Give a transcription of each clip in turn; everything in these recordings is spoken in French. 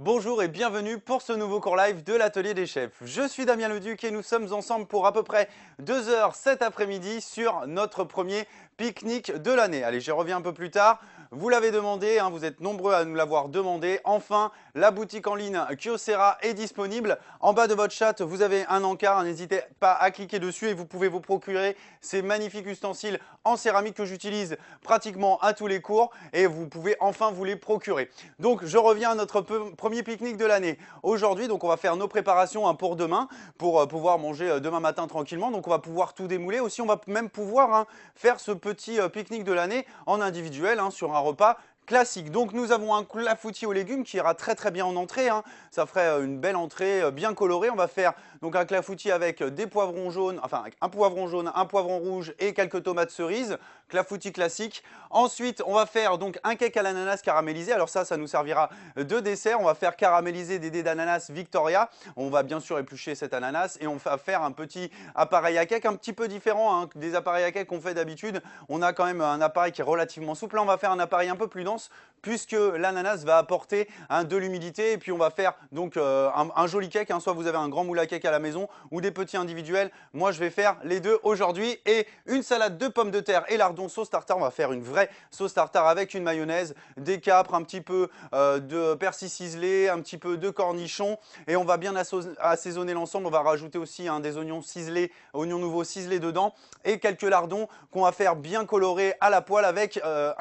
Bonjour et bienvenue pour ce nouveau cours live de l'Atelier des Chefs. Je suis Damien Leduc et nous sommes ensemble pour à peu près 2 heures cet après-midi sur notre premier pique-nique de l'année. Allez, j'y reviens un peu plus tard. Vous l'avez demandé, hein, vous êtes nombreux à nous l'avoir demandé. Enfin, la boutique en ligne Kyocera est disponible. En bas de votre chat, vous avez un encart. N'hésitez pas à cliquer dessus et vous pouvez vous procurer ces magnifiques ustensiles en céramique que j'utilise pratiquement à tous les cours et vous pouvez enfin vous les procurer. Donc, je reviens à notre premier pique-nique de l'année. Aujourd'hui, donc, on va faire nos préparations hein, pour demain, pour pouvoir manger demain matin tranquillement. Donc, on va pouvoir tout démouler. Aussi, on va même pouvoir hein, faire ce petit pique-nique de l'année en individuel hein, sur un repas classique. Donc nous avons un clafoutis aux légumes qui ira très bien en entrée. Hein. Ça ferait une belle entrée bien colorée. On va faire donc un clafoutis avec des poivrons jaunes, enfin un poivron jaune, un poivron rouge et quelques tomates cerises. Clafoutis classique. Ensuite, on va faire donc un cake à l'ananas caramélisé. Alors ça nous servira de dessert. On va faire caraméliser des dés d'ananas Victoria. On va bien sûr éplucher cet ananas et on va faire un petit appareil à cake un petit peu différent hein, des appareils à cake qu'on fait d'habitude. On a quand même un appareil qui est relativement souple. Là, on va faire un appareil un peu plus dense puisque l'ananas va apporter hein, de l'humidité et puis on va faire donc un joli cake. Hein. Soit vous avez un grand moule à cake à la maison ou des petits individuels. Moi, je vais faire les deux aujourd'hui et une salade de pommes de terre et lardons sauce tartare. On va faire une vraie sauce tartare avec une mayonnaise, des capres, un petit peu de persil ciselé, un petit peu de cornichons et on va bien assaisonner l'ensemble. On va rajouter aussi hein, des oignons ciselés, oignons nouveaux ciselés dedans et quelques lardons qu'on va faire bien colorés à la poêle avec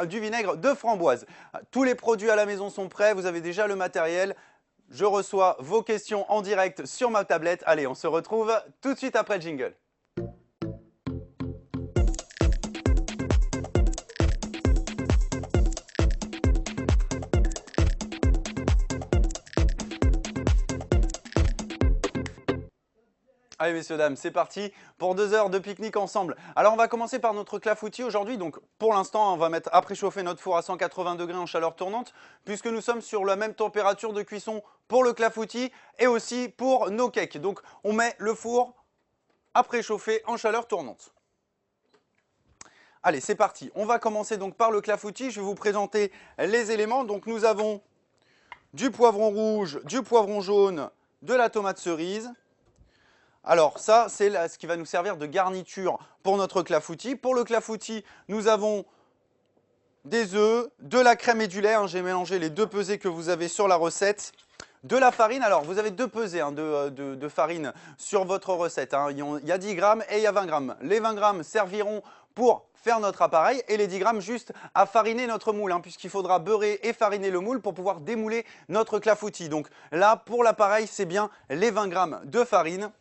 du vinaigre de framboise. Tous les produits à la maison sont prêts, vous avez déjà le matériel. Je reçois vos questions en direct sur ma tablette. Allez, on se retrouve tout de suite après le jingle. Allez messieurs, dames, c'est parti pour 2 heures de pique-nique ensemble. Alors on va commencer par notre clafoutis aujourd'hui. Donc pour l'instant, on va mettre à préchauffer notre four à 180 degrés en chaleur tournante puisque nous sommes sur la même température de cuisson pour le clafoutis et aussi pour nos cakes. Donc on met le four à préchauffer en chaleur tournante. Allez, c'est parti. On va commencer donc par le clafoutis. Je vais vous présenter les éléments. Donc nous avons du poivron rouge, du poivron jaune, de la tomate cerise. Alors ça, c'est ce qui va nous servir de garniture pour notre clafoutis. Pour le clafoutis, nous avons des œufs, de la crème et du lait. Hein. J'ai mélangé les deux pesées que vous avez sur la recette. De la farine, alors vous avez deux pesées hein, de farine sur votre recette. Hein. Il y a 10 grammes et il y a 20 grammes. Les 20 grammes serviront pour faire notre appareil et les 10 grammes juste à fariner notre moule hein, puisqu'il faudra beurrer et fariner le moule pour pouvoir démouler notre clafoutis. Donc là, pour l'appareil, c'est bien les 20 grammes de farine.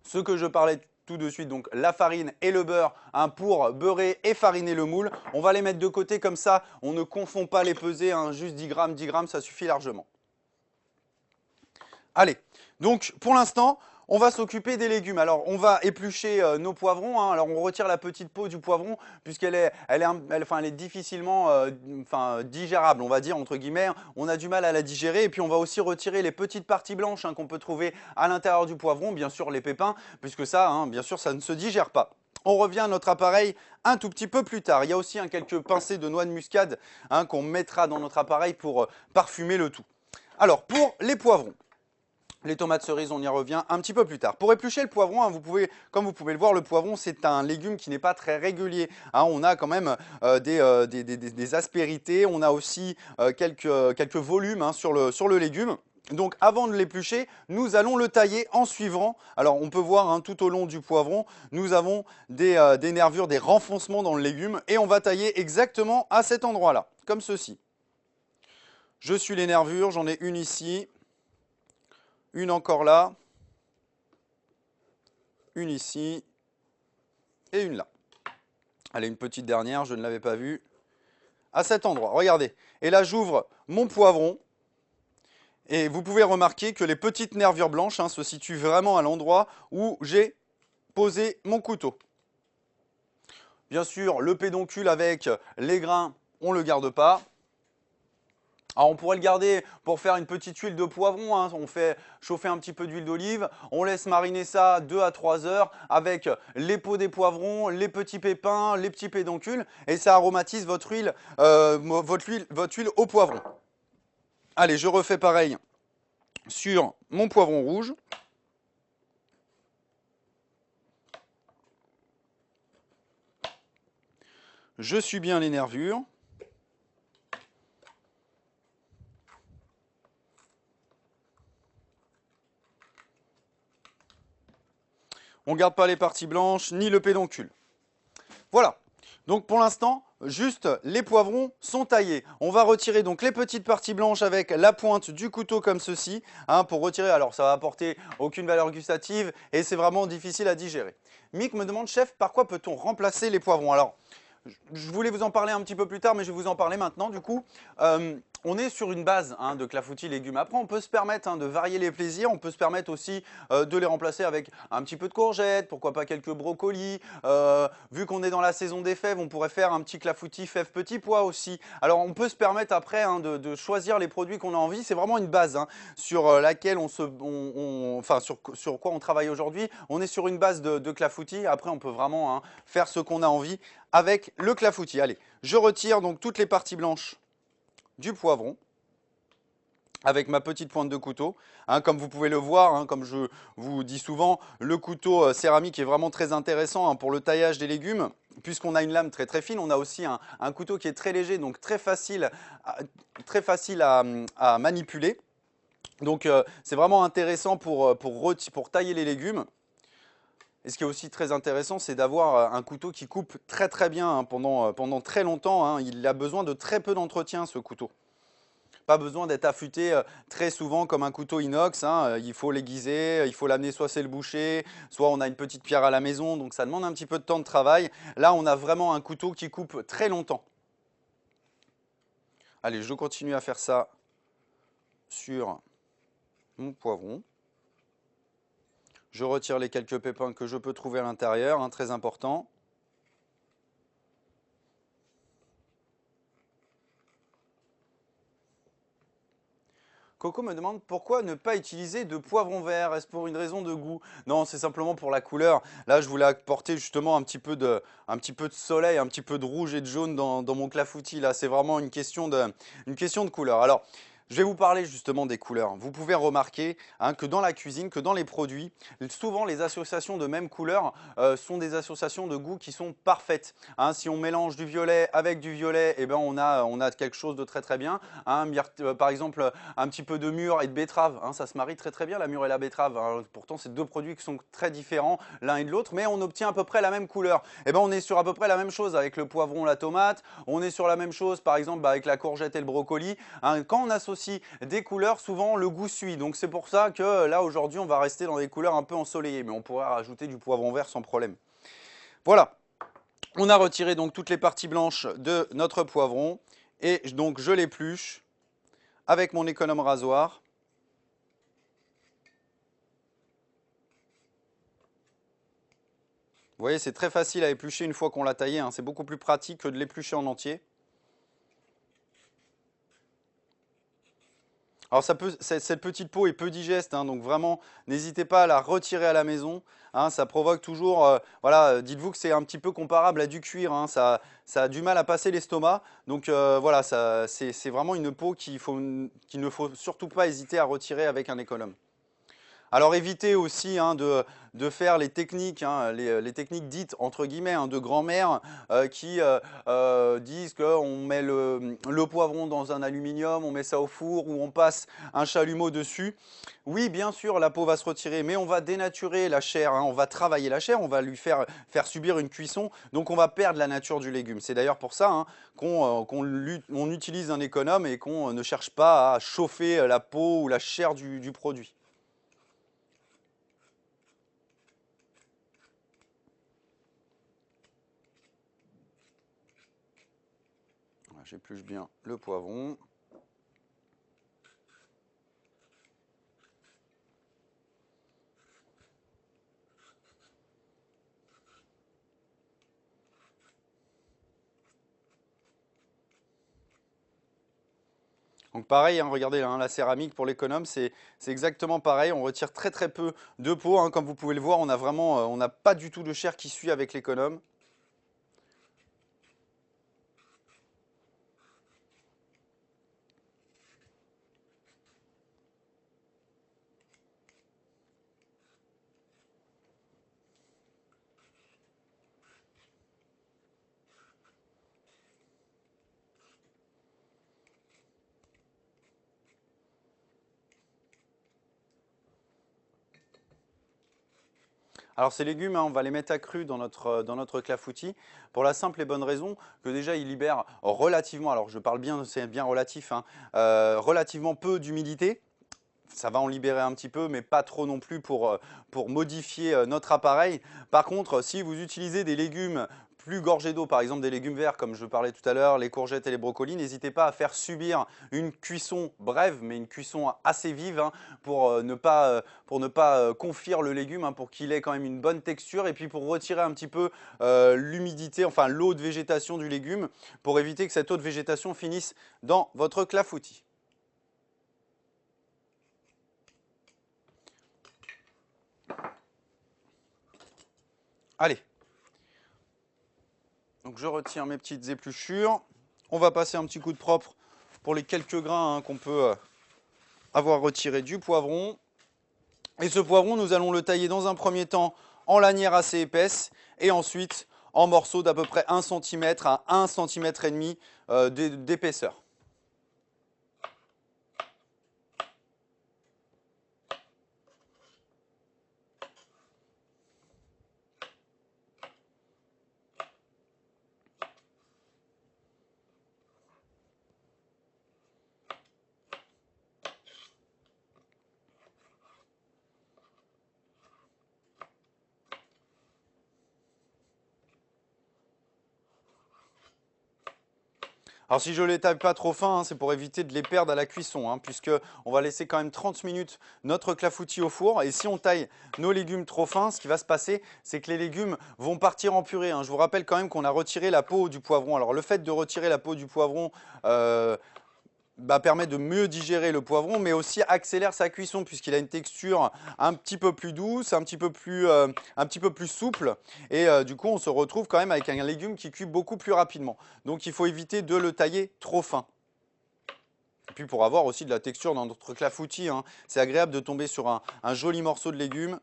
Ce que je parlais tout de suite, donc la farine et le beurre hein, pour beurrer et fariner le moule. On va les mettre de côté comme ça, on ne confond pas les pesées, hein, juste 10 grammes, ça suffit largement. Allez, donc pour l'instant, on va s'occuper des légumes. Alors, on va éplucher nos poivrons. Hein. Alors, on retire la petite peau du poivron puisqu'elle est, elle est difficilement digérable, on va dire, entre guillemets. On a du mal à la digérer. Et puis, on va aussi retirer les petites parties blanches hein, qu'on peut trouver à l'intérieur du poivron. Bien sûr, les pépins, puisque ça, hein, bien sûr, ça ne se digère pas. On revient à notre appareil un tout petit peu plus tard. Il y a aussi hein, quelques pincées de noix de muscade hein, qu'on mettra dans notre appareil pour parfumer le tout. Alors, pour les poivrons. Les tomates cerises, on y revient un petit peu plus tard. Pour éplucher le poivron, hein, comme vous pouvez le voir, le poivron, c'est un légume qui n'est pas très régulier. Hein, on a quand même des aspérités, on a aussi quelques volumes hein, sur le légume. Donc avant de l'éplucher, nous allons le tailler en suivant. Alors on peut voir hein, tout au long du poivron, nous avons des nervures, des renfoncements dans le légume et on va tailler exactement à cet endroit-là, comme ceci. Je suis les nervures, j'en ai une ici. Une encore là, une ici et une là. Allez, une petite dernière, je ne l'avais pas vue. À cet endroit, regardez. Et là, j'ouvre mon poivron. Et vous pouvez remarquer que les petites nervures blanches hein, se situent vraiment à l'endroit où j'ai posé mon couteau. Bien sûr, le pédoncule avec les grains, on ne le garde pas. Alors on pourrait le garder pour faire une petite huile de poivron, hein. On fait chauffer un petit peu d'huile d'olive, on laisse mariner ça 2 à 3 heures avec les peaux des poivrons, les petits pépins, les petits pédoncules et ça aromatise votre huile au poivron. Allez, je refais pareil sur mon poivron rouge. Je suis bien les nervures. On ne garde pas les parties blanches ni le pédoncule. Voilà. Donc pour l'instant, juste les poivrons sont taillés. On va retirer donc les petites parties blanches avec la pointe du couteau comme ceci, hein, pour retirer. Alors ça va apporter aucune valeur gustative et c'est vraiment difficile à digérer. Mick me demande, chef, par quoi peut-on remplacer les poivrons? Alors, je voulais vous en parler un petit peu plus tard, mais je vais vous en parler maintenant du coup. On est sur une base, hein, de clafoutis légumes. Après, on peut se permettre, hein, de varier les plaisirs. On peut se permettre aussi de les remplacer avec un petit peu de courgettes, pourquoi pas quelques brocolis. Vu qu'on est dans la saison des fèves, on pourrait faire un petit clafoutis fèves petits pois aussi. Alors, on peut se permettre après, hein, de choisir les produits qu'on a envie. C'est vraiment une base, hein, sur laquelle enfin, sur quoi on travaille aujourd'hui. On est sur une base de clafoutis. Après, on peut vraiment, hein, faire ce qu'on a envie avec le clafoutis. Allez, je retire donc toutes les parties blanches du poivron avec ma petite pointe de couteau. Hein, comme vous pouvez le voir, hein, comme je vous dis souvent, le couteau céramique est vraiment très intéressant, hein, pour le taillage des légumes. Puisqu'on a une lame très très fine, on a aussi un couteau qui est très léger, donc très facile à manipuler. Donc c'est vraiment intéressant pour tailler les légumes. Et ce qui est aussi très intéressant, c'est d'avoir un couteau qui coupe très très bien, hein, pendant très longtemps, hein. Il a besoin de très peu d'entretien, ce couteau. Pas besoin d'être affûté très souvent comme un couteau inox, hein. Il faut l'aiguiser, il faut l'amener, soit c'est le boucher, soit on a une petite pierre à la maison, donc ça demande un petit peu de temps de travail. Là, on a vraiment un couteau qui coupe très longtemps. Allez, je continue à faire ça sur mon poivron. Je retire les quelques pépins que je peux trouver à l'intérieur, hein, très important. Coco me demande pourquoi ne pas utiliser de poivron vert. Est-ce pour une raison de goût? Non, c'est simplement pour la couleur. Là, je voulais apporter justement un petit peu de soleil, un petit peu de rouge et de jaune dans mon clafoutis. Là, c'est vraiment une question de couleur. Alors, je vais vous parler justement des couleurs. Vous pouvez remarquer, hein, que dans la cuisine, que dans les produits, souvent les associations de mêmes couleurs sont des associations de goût qui sont parfaites. Hein, si on mélange du violet avec du violet, eh ben on a quelque chose de très très bien. Hein, par exemple, un petit peu de mûre et de betterave, hein, ça se marie très très bien, la mûre et la betterave. Hein. Pourtant, c'est deux produits qui sont très différents l'un et de l'autre, mais on obtient à peu près la même couleur. Et ben on est sur à peu près la même chose avec le poivron, la tomate. On est sur la même chose, par exemple, avec la courgette et le brocoli. Hein, quand on associe des couleurs, souvent le goût suit. Donc c'est pour ça que là aujourd'hui on va rester dans des couleurs un peu ensoleillées, mais on pourrait rajouter du poivron vert sans problème. Voilà, on a retiré donc toutes les parties blanches de notre poivron et donc je l'épluche avec mon économe rasoir. Vous voyez, c'est très facile à éplucher une fois qu'on l'a taillé, hein. C'est beaucoup plus pratique que de l'éplucher en entier. Alors cette petite peau est peu digeste, hein, donc vraiment n'hésitez pas à la retirer à la maison. Hein, ça provoque toujours, voilà, dites-vous que c'est un petit peu comparable à du cuir, hein, ça a du mal à passer l'estomac. Donc voilà, c'est vraiment une peau qu'il ne faut surtout pas hésiter à retirer avec un économe. Alors évitez aussi, hein, de faire les techniques, hein, les techniques dites entre guillemets, hein, de grand-mère qui disent qu'on met le poivron dans un aluminium, on met ça au four ou on passe un chalumeau dessus. Oui, bien sûr, la peau va se retirer, mais on va dénaturer la chair, hein, on va travailler la chair, on va lui faire subir une cuisson, donc on va perdre la nature du légume. C'est d'ailleurs pour ça, hein, qu'on utilise un économe et qu'on ne cherche pas à chauffer la peau ou la chair du produit. J'épluche bien le poivron. Donc pareil, hein, regardez, hein, la céramique pour l'économe, c'est exactement pareil. On retire très très peu de peau, hein, comme vous pouvez le voir, on n'a pas du tout de chair qui suit avec l'économe. Alors ces légumes, hein, on va les mettre à cru dans notre clafoutis pour la simple et bonne raison que déjà ils libèrent relativement, alors je parle bien, c'est bien relatif, hein, relativement peu d'humidité. Ça va en libérer un petit peu, mais pas trop non plus pour modifier notre appareil. Par contre, si vous utilisez des légumes plus gorgés d'eau, par exemple des légumes verts, comme je parlais tout à l'heure, les courgettes et les brocolis, n'hésitez pas à faire subir une cuisson brève, mais une cuisson assez vive, hein, pour ne pas confire le légume, hein, pour qu'il ait quand même une bonne texture, et puis pour retirer un petit peu l'humidité, enfin l'eau de végétation du légume, pour éviter que cette eau de végétation finisse dans votre clafoutis. Allez, donc je retire mes petites épluchures. On va passer un petit coup de propre pour les quelques grains, hein, qu'on peut avoir retirés du poivron. Et ce poivron, nous allons le tailler dans un premier temps en lanières assez épaisses et ensuite en morceaux d'à peu près 1 cm à 1,5 cm d'épaisseur. Alors si je ne les taille pas trop fin, hein, c'est pour éviter de les perdre à la cuisson, hein, puisque on va laisser quand même 30 minutes notre clafoutis au four. Et si on taille nos légumes trop fins, ce qui va se passer, c'est que les légumes vont partir en purée, hein. Je vous rappelle quand même qu'on a retiré la peau du poivron. Alors le fait de retirer la peau du poivron permet de mieux digérer le poivron, mais aussi accélère sa cuisson puisqu'il a une texture un petit peu plus douce, un petit peu plus souple. Et du coup, on se retrouve quand même avec un légume qui cuit beaucoup plus rapidement. Donc, il faut éviter de le tailler trop fin. Et puis, pour avoir aussi de la texture dans notre clafoutis, hein, c'est agréable de tomber sur un joli morceau de légumes.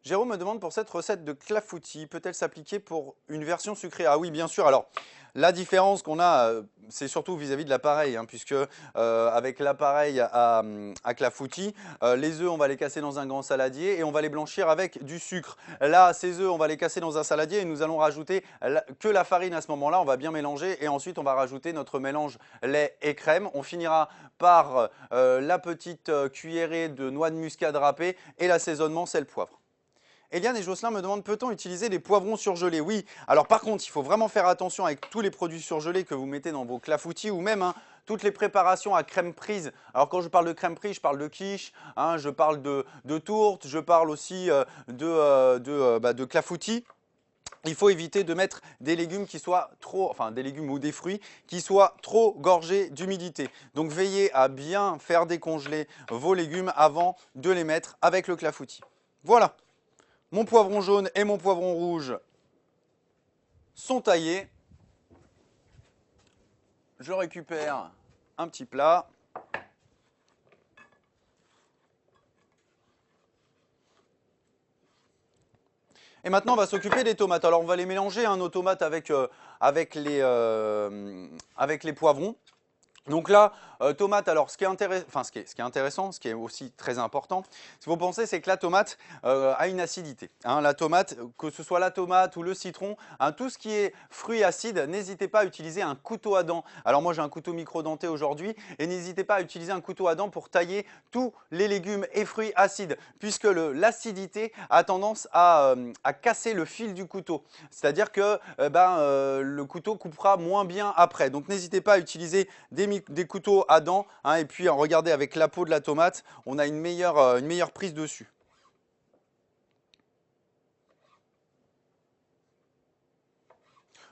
Jérôme me demande pour cette recette de clafoutis, peut-elle s'appliquer pour une version sucrée? Ah oui, bien sûr. Alors, la différence qu'on a, c'est surtout vis-à-vis de l'appareil, hein, puisque avec l'appareil à clafoutis, les œufs, on va les casser dans un grand saladier et on va les blanchir avec du sucre. Là, ces œufs, on va les casser dans un saladier et nous allons rajouter que la farine à ce moment-là. On va bien mélanger et ensuite, on va rajouter notre mélange lait et crème. On finira par la petite cuillerée de noix de muscade râpée et l'assaisonnement, c'est le poivre. Eliane et Jocelyn me demandent, peut-on utiliser des poivrons surgelés? Oui, alors par contre, il faut vraiment faire attention avec tous les produits surgelés que vous mettez dans vos clafoutis ou même, hein, toutes les préparations à crème prise. Alors quand je parle de crème prise, je parle de quiche, hein, je parle de tourte, je parle aussi de clafoutis. Il faut éviter de mettre des légumes qui soient trop, enfin des légumes ou des fruits qui soient trop gorgés d'humidité. Donc veillez à bien faire décongeler vos légumes avant de les mettre avec le clafoutis. Voilà. Mon poivron jaune et mon poivron rouge sont taillés. Je récupère un petit plat. Et maintenant, on va s'occuper des tomates. Alors, on va les mélanger, hein, nos tomates avec les poivrons. Donc là, tomate, alors ce qui est intéressant, ce qui est aussi très important, si vous pensez, c'est que la tomate a une acidité, hein. La tomate, que ce soit la tomate ou le citron, hein, tout ce qui est fruits acides, n'hésitez pas à utiliser un couteau à dents. Alors moi j'ai un couteau micro-denté aujourd'hui et n'hésitez pas à utiliser un couteau à dents pour tailler tous les légumes et fruits acides, puisque l'acidité a tendance à casser le fil du couteau. C'est-à-dire que le couteau coupera moins bien après. Donc n'hésitez pas à utiliser des couteaux à dents, hein, et puis regardez, avec la peau de la tomate, on a une meilleure prise dessus.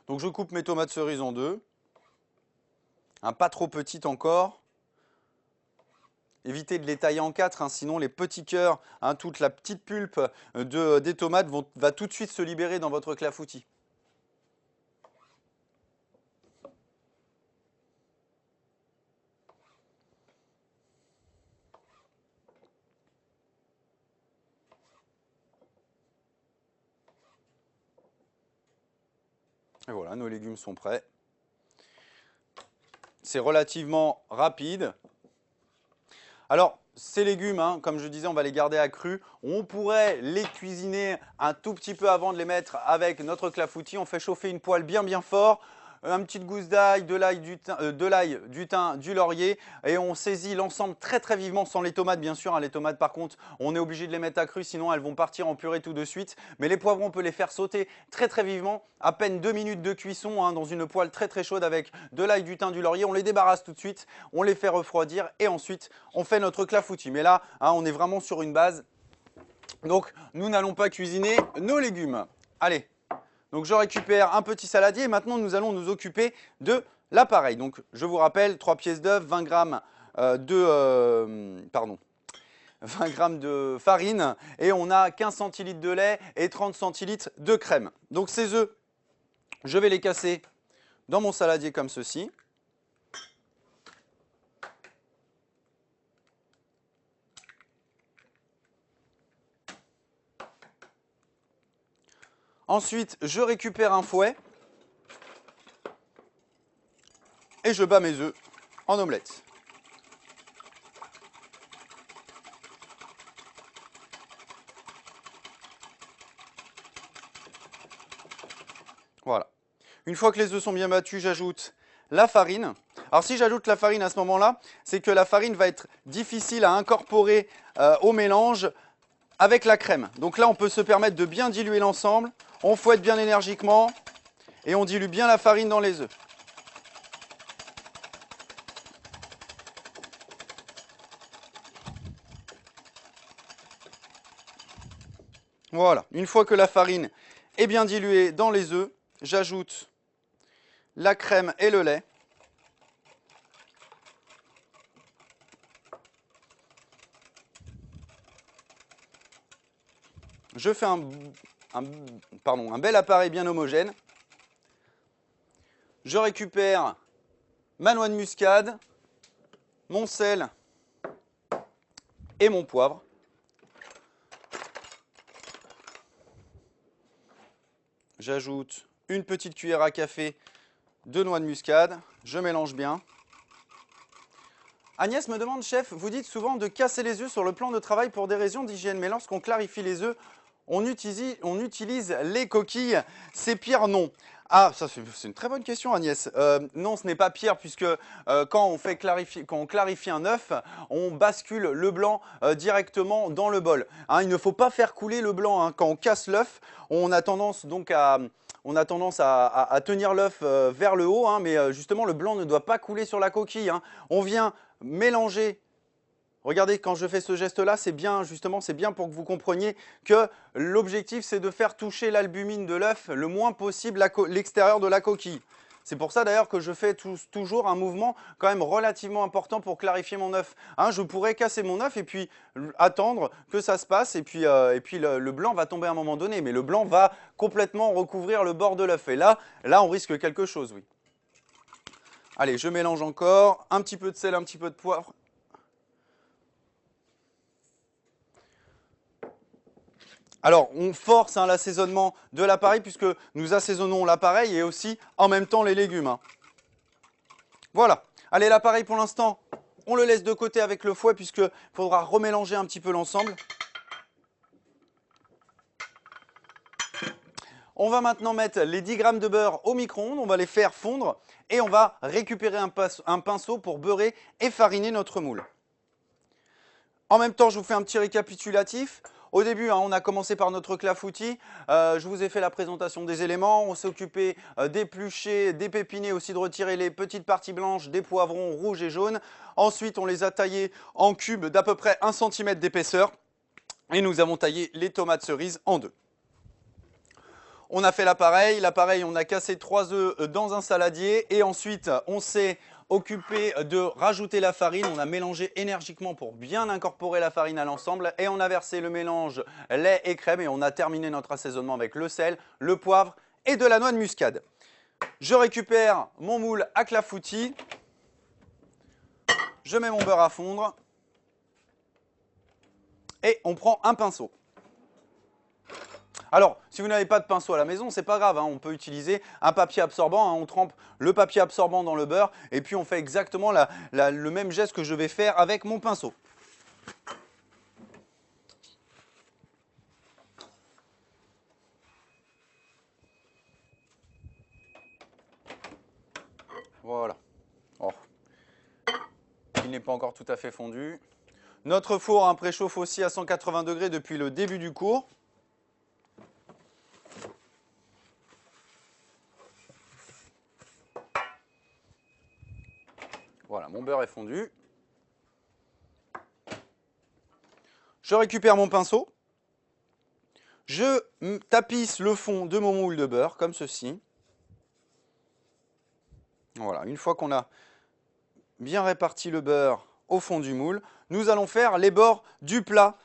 Donc je coupe mes tomates cerises en deux, pas trop petites encore. Évitez de les tailler en quatre, hein, sinon les petits cœurs, hein, toute la petite pulpe des tomates va tout de suite se libérer dans votre clafoutis. Et voilà, nos légumes sont prêts. C'est relativement rapide. Alors, ces légumes, hein, comme je disais, on va les garder à cru. On pourrait les cuisiner un tout petit peu avant de les mettre avec notre clafoutis. On fait chauffer une poêle bien fort. Une petite gousse d'ail, de l'ail, du thym, du laurier et on saisit l'ensemble très vivement sans les tomates bien sûr. Hein. Les tomates par contre on est obligé de les mettre à cru sinon elles vont partir en purée tout de suite. Mais les poivrons on peut les faire sauter très vivement, à peine 2 minutes de cuisson hein, dans une poêle très chaude avec de l'ail, du thym, du laurier. On les débarrasse tout de suite, on les fait refroidir et ensuite on fait notre clafoutis. Mais là hein, on est vraiment sur une base, donc nous n'allons pas cuisiner nos légumes. Allez. Donc je récupère un petit saladier et maintenant nous allons nous occuper de l'appareil. Donc je vous rappelle, 3 pièces d'œufs, 20 grammes 20 grammes de farine et on a 15 centilitres de lait et 30 centilitres de crème. Donc ces œufs, je vais les casser dans mon saladier comme ceci. Ensuite, je récupère un fouet et je bats mes œufs en omelette. Voilà. Une fois que les œufs sont bien battus, j'ajoute la farine. Alors si j'ajoute la farine à ce moment-là, c'est que la farine va être difficile à incorporer au mélange avec la crème. Donc là, on peut se permettre de bien diluer l'ensemble. On fouette bien énergiquement et on dilue bien la farine dans les œufs. Voilà, une fois que la farine est bien diluée dans les œufs, j'ajoute la crème et le lait. Je fais un bel appareil bien homogène. Je récupère ma noix de muscade, mon sel et mon poivre. J'ajoute une petite cuillère à café de noix de muscade. Je mélange bien. Agnès me demande, chef, vous dites souvent de casser les œufs sur le plan de travail pour des raisons d'hygiène. Mais lorsqu'on clarifie les œufs, on utilise les coquilles. C'est pire, non? Ah, ça c'est une très bonne question Agnès. Non, ce n'est pas pire puisque quand on clarifie un œuf, on bascule le blanc directement dans le bol. Hein, il ne faut pas faire couler le blanc. Hein. Quand on casse l'œuf, on a tendance donc à tenir l'œuf vers le haut, hein, mais justement le blanc ne doit pas couler sur la coquille. Hein. On vient mélanger. Regardez, quand je fais ce geste-là, c'est bien, justement, c'est bien pour que vous compreniez que l'objectif, c'est de faire toucher l'albumine de l'œuf le moins possible l'extérieur de la coquille. C'est pour ça d'ailleurs que je fais toujours un mouvement quand même relativement important pour clarifier mon œuf. Hein, je pourrais casser mon œuf et puis attendre que ça se passe et puis le blanc va tomber à un moment donné. Mais le blanc va complètement recouvrir le bord de l'œuf. Et là, on risque quelque chose, oui. Allez, je mélange encore, un petit peu de sel, un petit peu de poivre. Alors, on force hein, l'assaisonnement de l'appareil puisque nous assaisonnons l'appareil et aussi en même temps les légumes. Hein. Voilà. Allez, l'appareil pour l'instant, on le laisse de côté avec le fouet puisqu'il faudra remélanger un petit peu l'ensemble. On va maintenant mettre les 10 grammes de beurre au micro-ondes, on va les faire fondre et on va récupérer un pinceau pour beurrer et fariner notre moule. En même temps, je vous fais un petit récapitulatif. Au début, hein, on a commencé par notre clafoutis. Je vous ai fait la présentation des éléments. On s'est occupé d'éplucher, d'épépiner, aussi de retirer les petites parties blanches des poivrons rouges et jaunes. Ensuite, on les a taillés en cubes d'à peu près 1 cm d'épaisseur. Et nous avons taillé les tomates cerises en deux. On a fait l'appareil. L'appareil, on a cassé 3 œufs dans un saladier. Et ensuite, on s'est occupé de rajouter la farine. On a mélangé énergiquement pour bien incorporer la farine à l'ensemble. Et on a versé le mélange lait et crème. Et on a terminé notre assaisonnement avec le sel, le poivre et de la noix de muscade. Je récupère mon moule à clafoutis. Je mets mon beurre à fondre. Et on prend un pinceau. Alors, si vous n'avez pas de pinceau à la maison, c'est pas grave, hein, on peut utiliser un papier absorbant, hein, on trempe le papier absorbant dans le beurre et puis on fait exactement le même geste que je vais faire avec mon pinceau. pas encore tout à fait fondu. Notre four préchauffe aussi à 180 degrés depuis le début du cours. Voilà, mon beurre est fondu. Je récupère mon pinceau. Je tapisse le fond de mon moule de beurre, comme ceci. Voilà, une fois qu'on a bien réparti le beurre au fond du moule, nous allons faire les bords du plat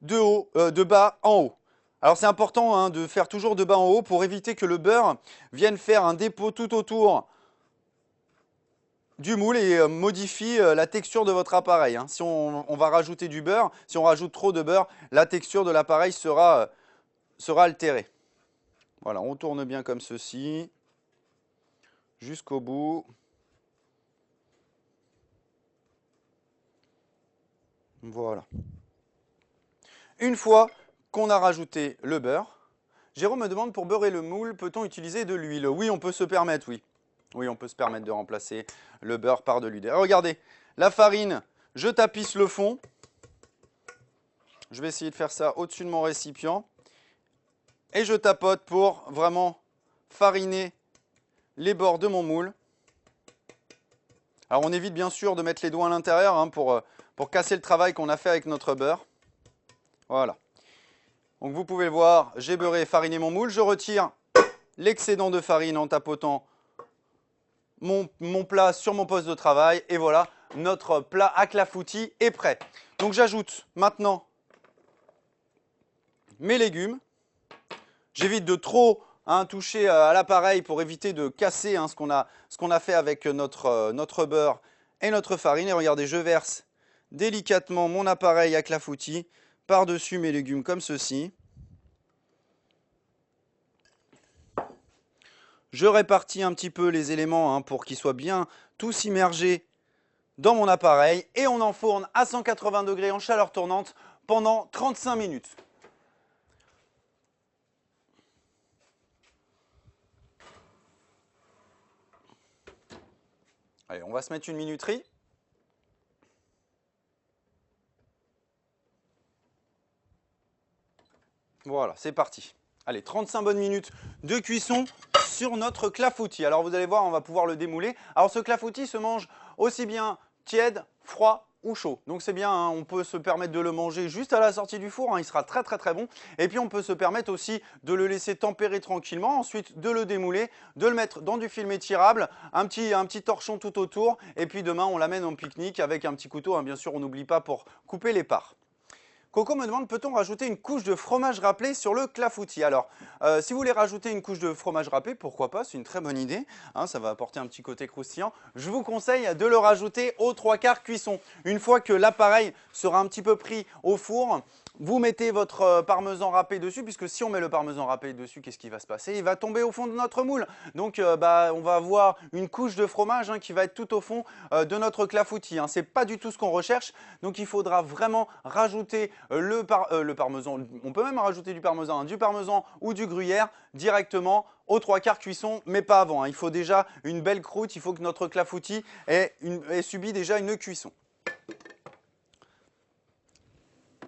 de bas en haut. Alors c'est important hein, de faire toujours de bas en haut pour éviter que le beurre vienne faire un dépôt tout autour du moule et modifie la texture de votre appareil. Hein. Si on va rajouter du beurre, si on rajoute trop de beurre, la texture de l'appareil sera altérée. Voilà, on tourne bien comme ceci, jusqu'au bout. Voilà. Une fois qu'on a rajouté le beurre, Jérôme me demande pour beurrer le moule, peut-on utiliser de l'huile? Oui, on peut se permettre, oui. Oui, on peut se permettre de remplacer le beurre par de l'huile. Alors, regardez, la farine, je tapisse le fond. Je vais essayer de faire ça au-dessus de mon récipient. Et je tapote pour vraiment fariner les bords de mon moule. Alors, on évite bien sûr de mettre les doigts à l'intérieur hein, pour casser le travail qu'on a fait avec notre beurre. Voilà. Donc, vous pouvez le voir, j'ai beurré et fariné mon moule. Je retire l'excédent de farine en tapotant mon plat sur mon poste de travail. Et voilà, notre plat à clafoutis est prêt. Donc, j'ajoute maintenant mes légumes. J'évite de trop toucher à l'appareil pour éviter de casser ce qu'on a fait avec notre beurre et notre farine. Et regardez, je verse délicatement mon appareil à clafoutis par-dessus mes légumes comme ceci. Je répartis un petit peu les éléments hein, pour qu'ils soient bien tous immergés dans mon appareil. Et on enfourne à 180 degrés en chaleur tournante pendant 35 minutes. Allez, on va se mettre une minuterie. Voilà, c'est parti. Allez, 35 bonnes minutes de cuisson sur notre clafoutis. Alors vous allez voir, on va pouvoir le démouler. Alors ce clafoutis se mange aussi bien tiède, froid ou chaud. Donc c'est bien, hein, on peut se permettre de le manger juste à la sortie du four, hein, il sera très bon. Et puis on peut se permettre aussi de le laisser tempérer tranquillement, ensuite de le démouler, de le mettre dans du film étirable, un petit torchon tout autour. Et puis demain on l'amène en pique-nique avec un petit couteau, hein, bien sûr on n'oublie pas pour couper les parts. Coco me demande, peut-on rajouter une couche de fromage râpé sur le clafoutis? Alors, si vous voulez rajouter une couche de fromage râpé, pourquoi pas, c'est une très bonne idée. Hein, ça va apporter un petit côté croustillant. Je vous conseille de le rajouter aux 3/4 cuisson. Une fois que l'appareil sera un petit peu pris au four, vous mettez votre parmesan râpé dessus, puisque si on met le parmesan râpé dessus, qu'est-ce qui va se passer? Il va tomber au fond de notre moule. Donc, on va avoir une couche de fromage hein, qui va être tout au fond de notre clafoutis. Hein. Ce n'est pas du tout ce qu'on recherche. Donc, il faudra vraiment rajouter le parmesan. On peut même rajouter du parmesan ou du gruyère directement aux 3/4 cuisson, mais pas avant. Hein. Il faut déjà une belle croûte. Il faut que notre clafoutis ait subi déjà une cuisson.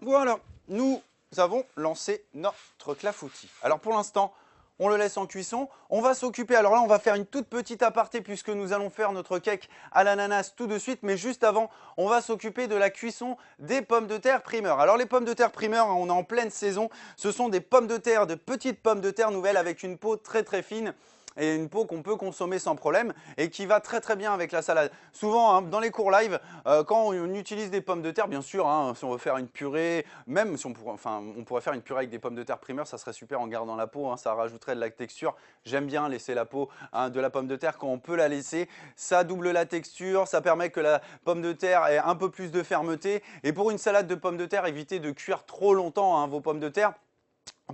Voilà. Nous avons lancé notre clafoutis. Alors pour l'instant, on le laisse en cuisson. On va s'occuper, alors là on va faire une toute petite aparté puisque nous allons faire notre cake à l'ananas tout de suite. Mais juste avant, on va s'occuper de la cuisson des pommes de terre primeur. Alors les pommes de terre primeur, on est en pleine saison. Ce sont des pommes de terre, de petites pommes de terre nouvelles avec une peau très fine. Et une peau qu'on peut consommer sans problème et qui va très bien avec la salade. Souvent, hein, dans les cours live, quand on utilise des pommes de terre, bien sûr, hein, si on veut faire une purée, même si on pourrait faire une purée avec des pommes de terre primeur, ça serait super en gardant la peau, hein, ça rajouterait de la texture. J'aime bien laisser la peau hein, de la pomme de terre quand on peut la laisser. Ça double la texture, ça permet que la pomme de terre ait un peu plus de fermeté. Et pour une salade de pommes de terre, évitez de cuire trop longtemps hein, vos pommes de terre.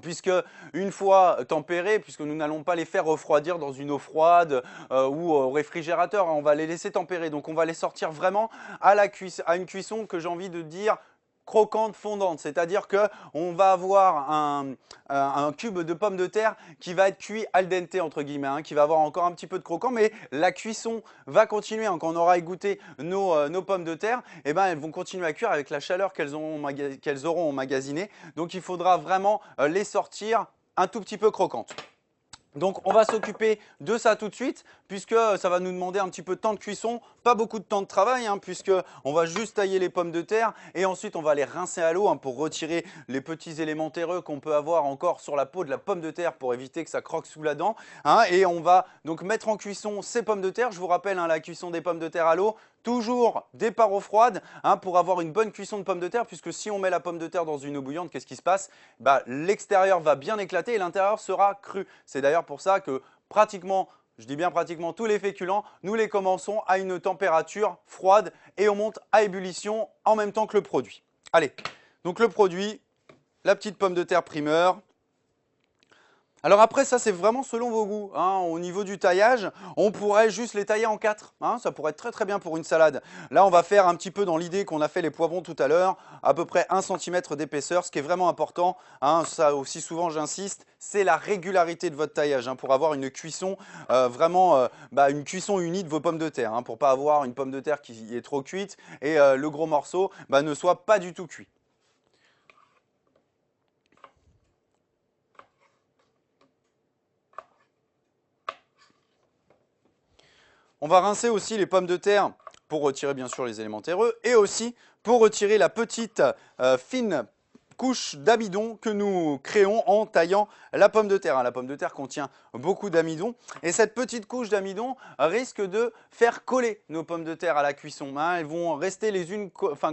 Puisque une fois tempérées, puisque nous n'allons pas les faire refroidir dans une eau froide ou au réfrigérateur, hein, on va les laisser tempérer. Donc on va les sortir vraiment à une cuisson que j'ai envie de dire croquante fondante, c'est-à-dire qu'on va avoir un cube de pommes de terre qui va être cuit al dente entre guillemets, hein, qui va avoir encore un petit peu de croquant, mais la cuisson va continuer, hein, quand on aura égoutter nos pommes de terre, et ben elles vont continuer à cuire avec la chaleur qu'elles auront emmagasinée. Donc il faudra vraiment les sortir un tout petit peu croquantes. Donc on va s'occuper de ça tout de suite puisque ça va nous demander un petit peu de temps de cuisson, pas beaucoup de temps de travail, hein, puisque on va juste tailler les pommes de terre et ensuite on va les rincer à l'eau, hein, pour retirer les petits éléments terreux qu'on peut avoir encore sur la peau de la pomme de terre pour éviter que ça croque sous la dent, hein, et on va donc mettre en cuisson ces pommes de terre. Je vous rappelle, hein, la cuisson des pommes de terre à l'eau, toujours départ eau froide, hein, pour avoir une bonne cuisson de pommes de terre, puisque si on met la pomme de terre dans une eau bouillante, qu'est-ce qui se passe? L'extérieur va bien éclater et l'intérieur sera cru. C'est d'ailleurs pour ça que pratiquement, je dis bien pratiquement, tous les féculents, nous les commençons à une température froide et on monte à ébullition en même temps que le produit. Allez, donc le produit, la petite pomme de terre primeur. Alors après, ça c'est vraiment selon vos goûts, hein. Au niveau du taillage, on pourrait juste les tailler en 4, hein. Ça pourrait être très bien pour une salade. Là, on va faire un petit peu dans l'idée qu'on a fait les poivrons tout à l'heure, à peu près 1 cm d'épaisseur. Ce qui est vraiment important, hein, ça aussi souvent j'insiste, c'est la régularité de votre taillage, hein, pour avoir une cuisson une cuisson unie de vos pommes de terre, hein, pour ne pas avoir une pomme de terre qui est trop cuite et le gros morceau ne soit pas du tout cuit. On va rincer aussi les pommes de terre pour retirer bien sûr les éléments terreux et aussi pour retirer la petite fine couche d'amidon que nous créons en taillant la pomme de terre. La pomme de terre contient beaucoup d'amidon et cette petite couche d'amidon risque de faire coller nos pommes de terre à la cuisson, hein. Elles vont rester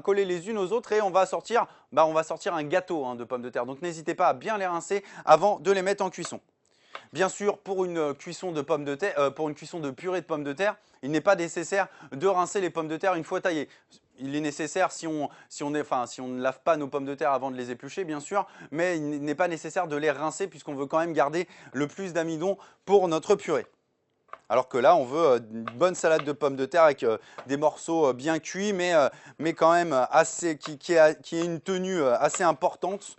collées les unes aux autres et on va sortir un gâteau, hein, de pommes de terre. Donc n'hésitez pas à bien les rincer avant de les mettre en cuisson. Bien sûr, pour une cuisson de pommes de terre, pour une cuisson de purée de pommes de terre, il n'est pas nécessaire de rincer les pommes de terre une fois taillées. Il est nécessaire si on ne lave pas nos pommes de terre avant de les éplucher, bien sûr, mais il n'est pas nécessaire de les rincer puisqu'on veut quand même garder le plus d'amidon pour notre purée. Alors que là, on veut une bonne salade de pommes de terre avec des morceaux bien cuits, mais quand même qui ait une tenue assez importante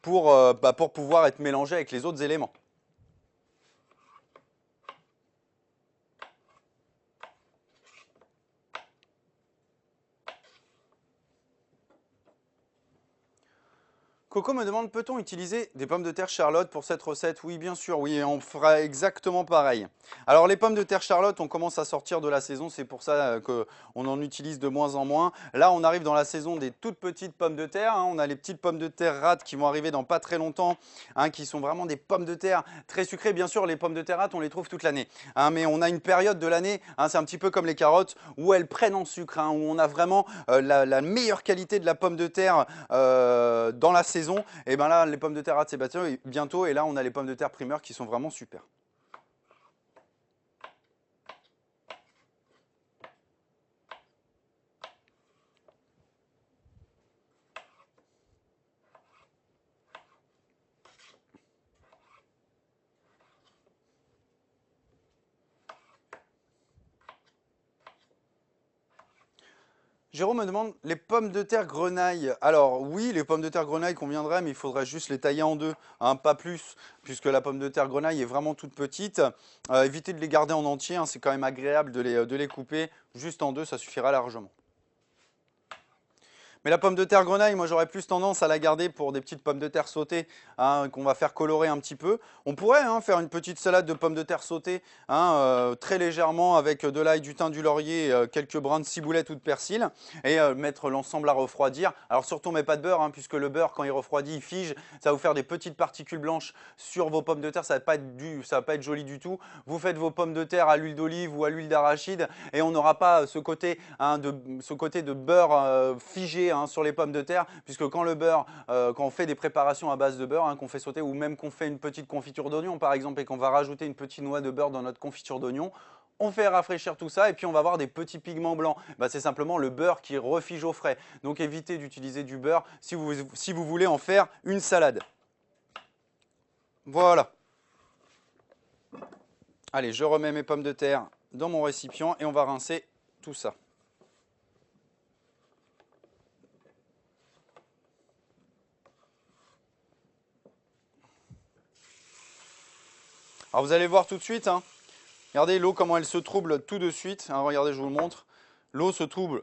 pour pouvoir être mélangé avec les autres éléments. Coco me demande, peut-on utiliser des pommes de terre Charlotte pour cette recette? Oui, bien sûr, oui, on fera exactement pareil. Alors les pommes de terre Charlotte, on commence à sortir de la saison, c'est pour ça qu'on en utilise de moins en moins. Là, on arrive dans la saison des toutes petites pommes de terre, hein. On a les petites pommes de terre rate qui vont arriver dans pas très longtemps, hein, qui sont vraiment des pommes de terre très sucrées. Bien sûr, les pommes de terre rate, on les trouve toute l'année, hein, mais on a une période de l'année, hein, c'est un petit peu comme les carottes, où elles prennent en sucre, hein, où on a vraiment la meilleure qualité de la pomme de terre dans la saison. Et bien là, les pommes de terre rate, c'est bientôt. Et là, on a les pommes de terre primeur qui sont vraiment super. Jérôme me demande les pommes de terre grenaille. Alors oui, les pommes de terre grenaille conviendraient, mais il faudrait juste les tailler en deux, hein, pas plus, puisque la pomme de terre grenaille est vraiment toute petite. Évitez de les garder en entier, hein, c'est quand même agréable de les couper. Juste en deux, ça suffira largement. Mais la pomme de terre grenaille, moi j'aurais plus tendance à la garder pour des petites pommes de terre sautées, hein, qu'on va faire colorer un petit peu. On pourrait, hein, faire une petite salade de pommes de terre sautées, hein, très légèrement avec de l'ail, du thym, du laurier, quelques brins de ciboulette ou de persil et mettre l'ensemble à refroidir. Alors surtout, on met pas de beurre, hein, puisque le beurre, quand il refroidit, il fige. Ça va vous faire des petites particules blanches sur vos pommes de terre. Ça va pas être joli du tout. Vous faites vos pommes de terre à l'huile d'olive ou à l'huile d'arachide et on n'aura pas ce côté, hein, de beurre figé, hein, sur les pommes de terre, puisque quand on fait des préparations à base de beurre, hein, qu'on fait sauter ou même qu'on fait une petite confiture d'oignon par exemple et qu'on va rajouter une petite noix de beurre dans notre confiture d'oignon, on fait rafraîchir tout ça et puis on va avoir des petits pigments blancs. C'est simplement le beurre qui refige au frais. Donc évitez d'utiliser du beurre si vous voulez en faire une salade. Voilà. Allez, je remets mes pommes de terre dans mon récipient et on va rincer tout ça. Alors vous allez voir tout de suite, hein. Regardez l'eau comment elle se trouble tout de suite. Hein, regardez, je vous le montre. L'eau se trouble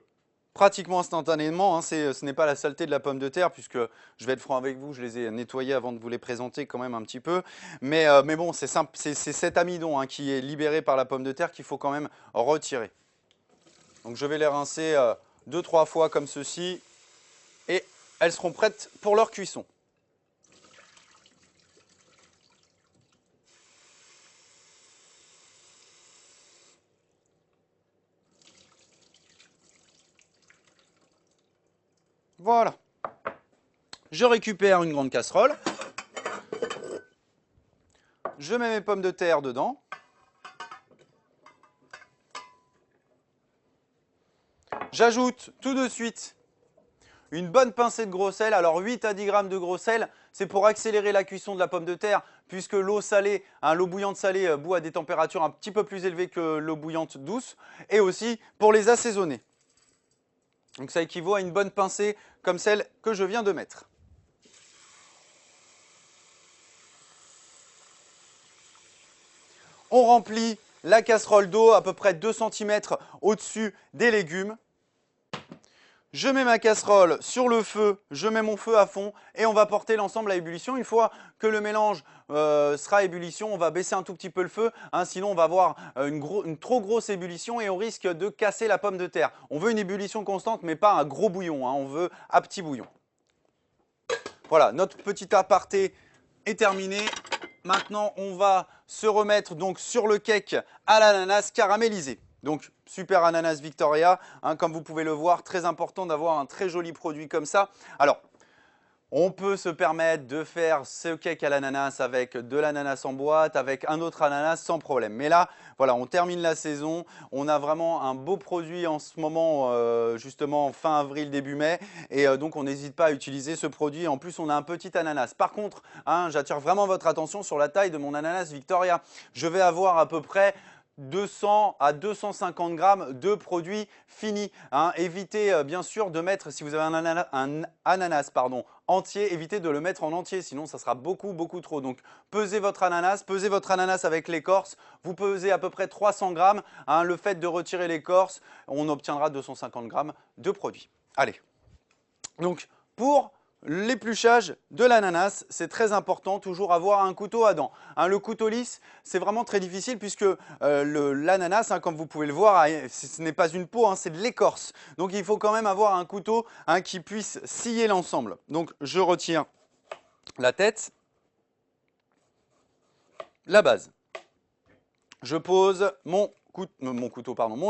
pratiquement instantanément. Hein, ce n'est pas la saleté de la pomme de terre, puisque je vais être franc avec vous, je les ai nettoyés avant de vous les présenter quand même un petit peu. Mais bon, c'est simple, c'est cet amidon hein, qui est libéré par la pomme de terre qu'il faut quand même retirer. Donc je vais les rincer 2-3 fois comme ceci et elles seront prêtes pour leur cuisson. Voilà. Je récupère une grande casserole. Je mets mes pommes de terre dedans. J'ajoute tout de suite une bonne pincée de gros sel. Alors 8 à 10 grammes de gros sel, c'est pour accélérer la cuisson de la pomme de terre, puisque l'eau salée, hein, l'eau bouillante salée bout à des températures un petit peu plus élevées que l'eau bouillante douce, et aussi pour les assaisonner. Donc ça équivaut à une bonne pincée comme celle que je viens de mettre. On remplit la casserole d'eau à peu près 2 cm au-dessus des légumes. Je mets ma casserole sur le feu, je mets mon feu à fond et on va porter l'ensemble à ébullition. Une fois que le mélange sera à ébullition, on va baisser un tout petit peu le feu, hein, sinon on va avoir une trop grosse ébullition et on risque de casser la pomme de terre. On veut une ébullition constante mais pas un gros bouillon, hein, on veut un petit bouillon. Voilà, notre petit aparté est terminé. Maintenant, on va se remettre donc sur le cake à l'ananas caramélisé. Donc, super ananas Victoria, hein, comme vous pouvez le voir, très important d'avoir un très joli produit comme ça. Alors, on peut se permettre de faire ce cake à l'ananas avec de l'ananas en boîte, avec un autre ananas sans problème. Mais là, voilà, on termine la saison. On a vraiment un beau produit en ce moment, justement fin avril, début mai. Et donc, on n'hésite pas à utiliser ce produit. En plus, on a un petit ananas. Par contre, hein, j'attire vraiment votre attention sur la taille de mon ananas Victoria. Je vais avoir à peu près 200 à 250 grammes de produits finis. Hein. Évitez bien sûr de mettre, si vous avez un ananas entier, évitez de le mettre en entier, sinon ça sera beaucoup trop. Donc pesez votre ananas avec l'écorce, vous pesez à peu près 300 grammes. Hein. Le fait de retirer l'écorce, on obtiendra 250 grammes de produits. Allez, donc pour l'épluchage de l'ananas, c'est très important, toujours avoir un couteau à dents. Hein, le couteau lisse, c'est vraiment très difficile puisque l'ananas, hein, comme vous pouvez le voir, ce n'est pas une peau, hein, c'est de l'écorce. Donc il faut quand même avoir un couteau hein, qui puisse scier l'ensemble. Donc je retire la tête, la base. Je pose mon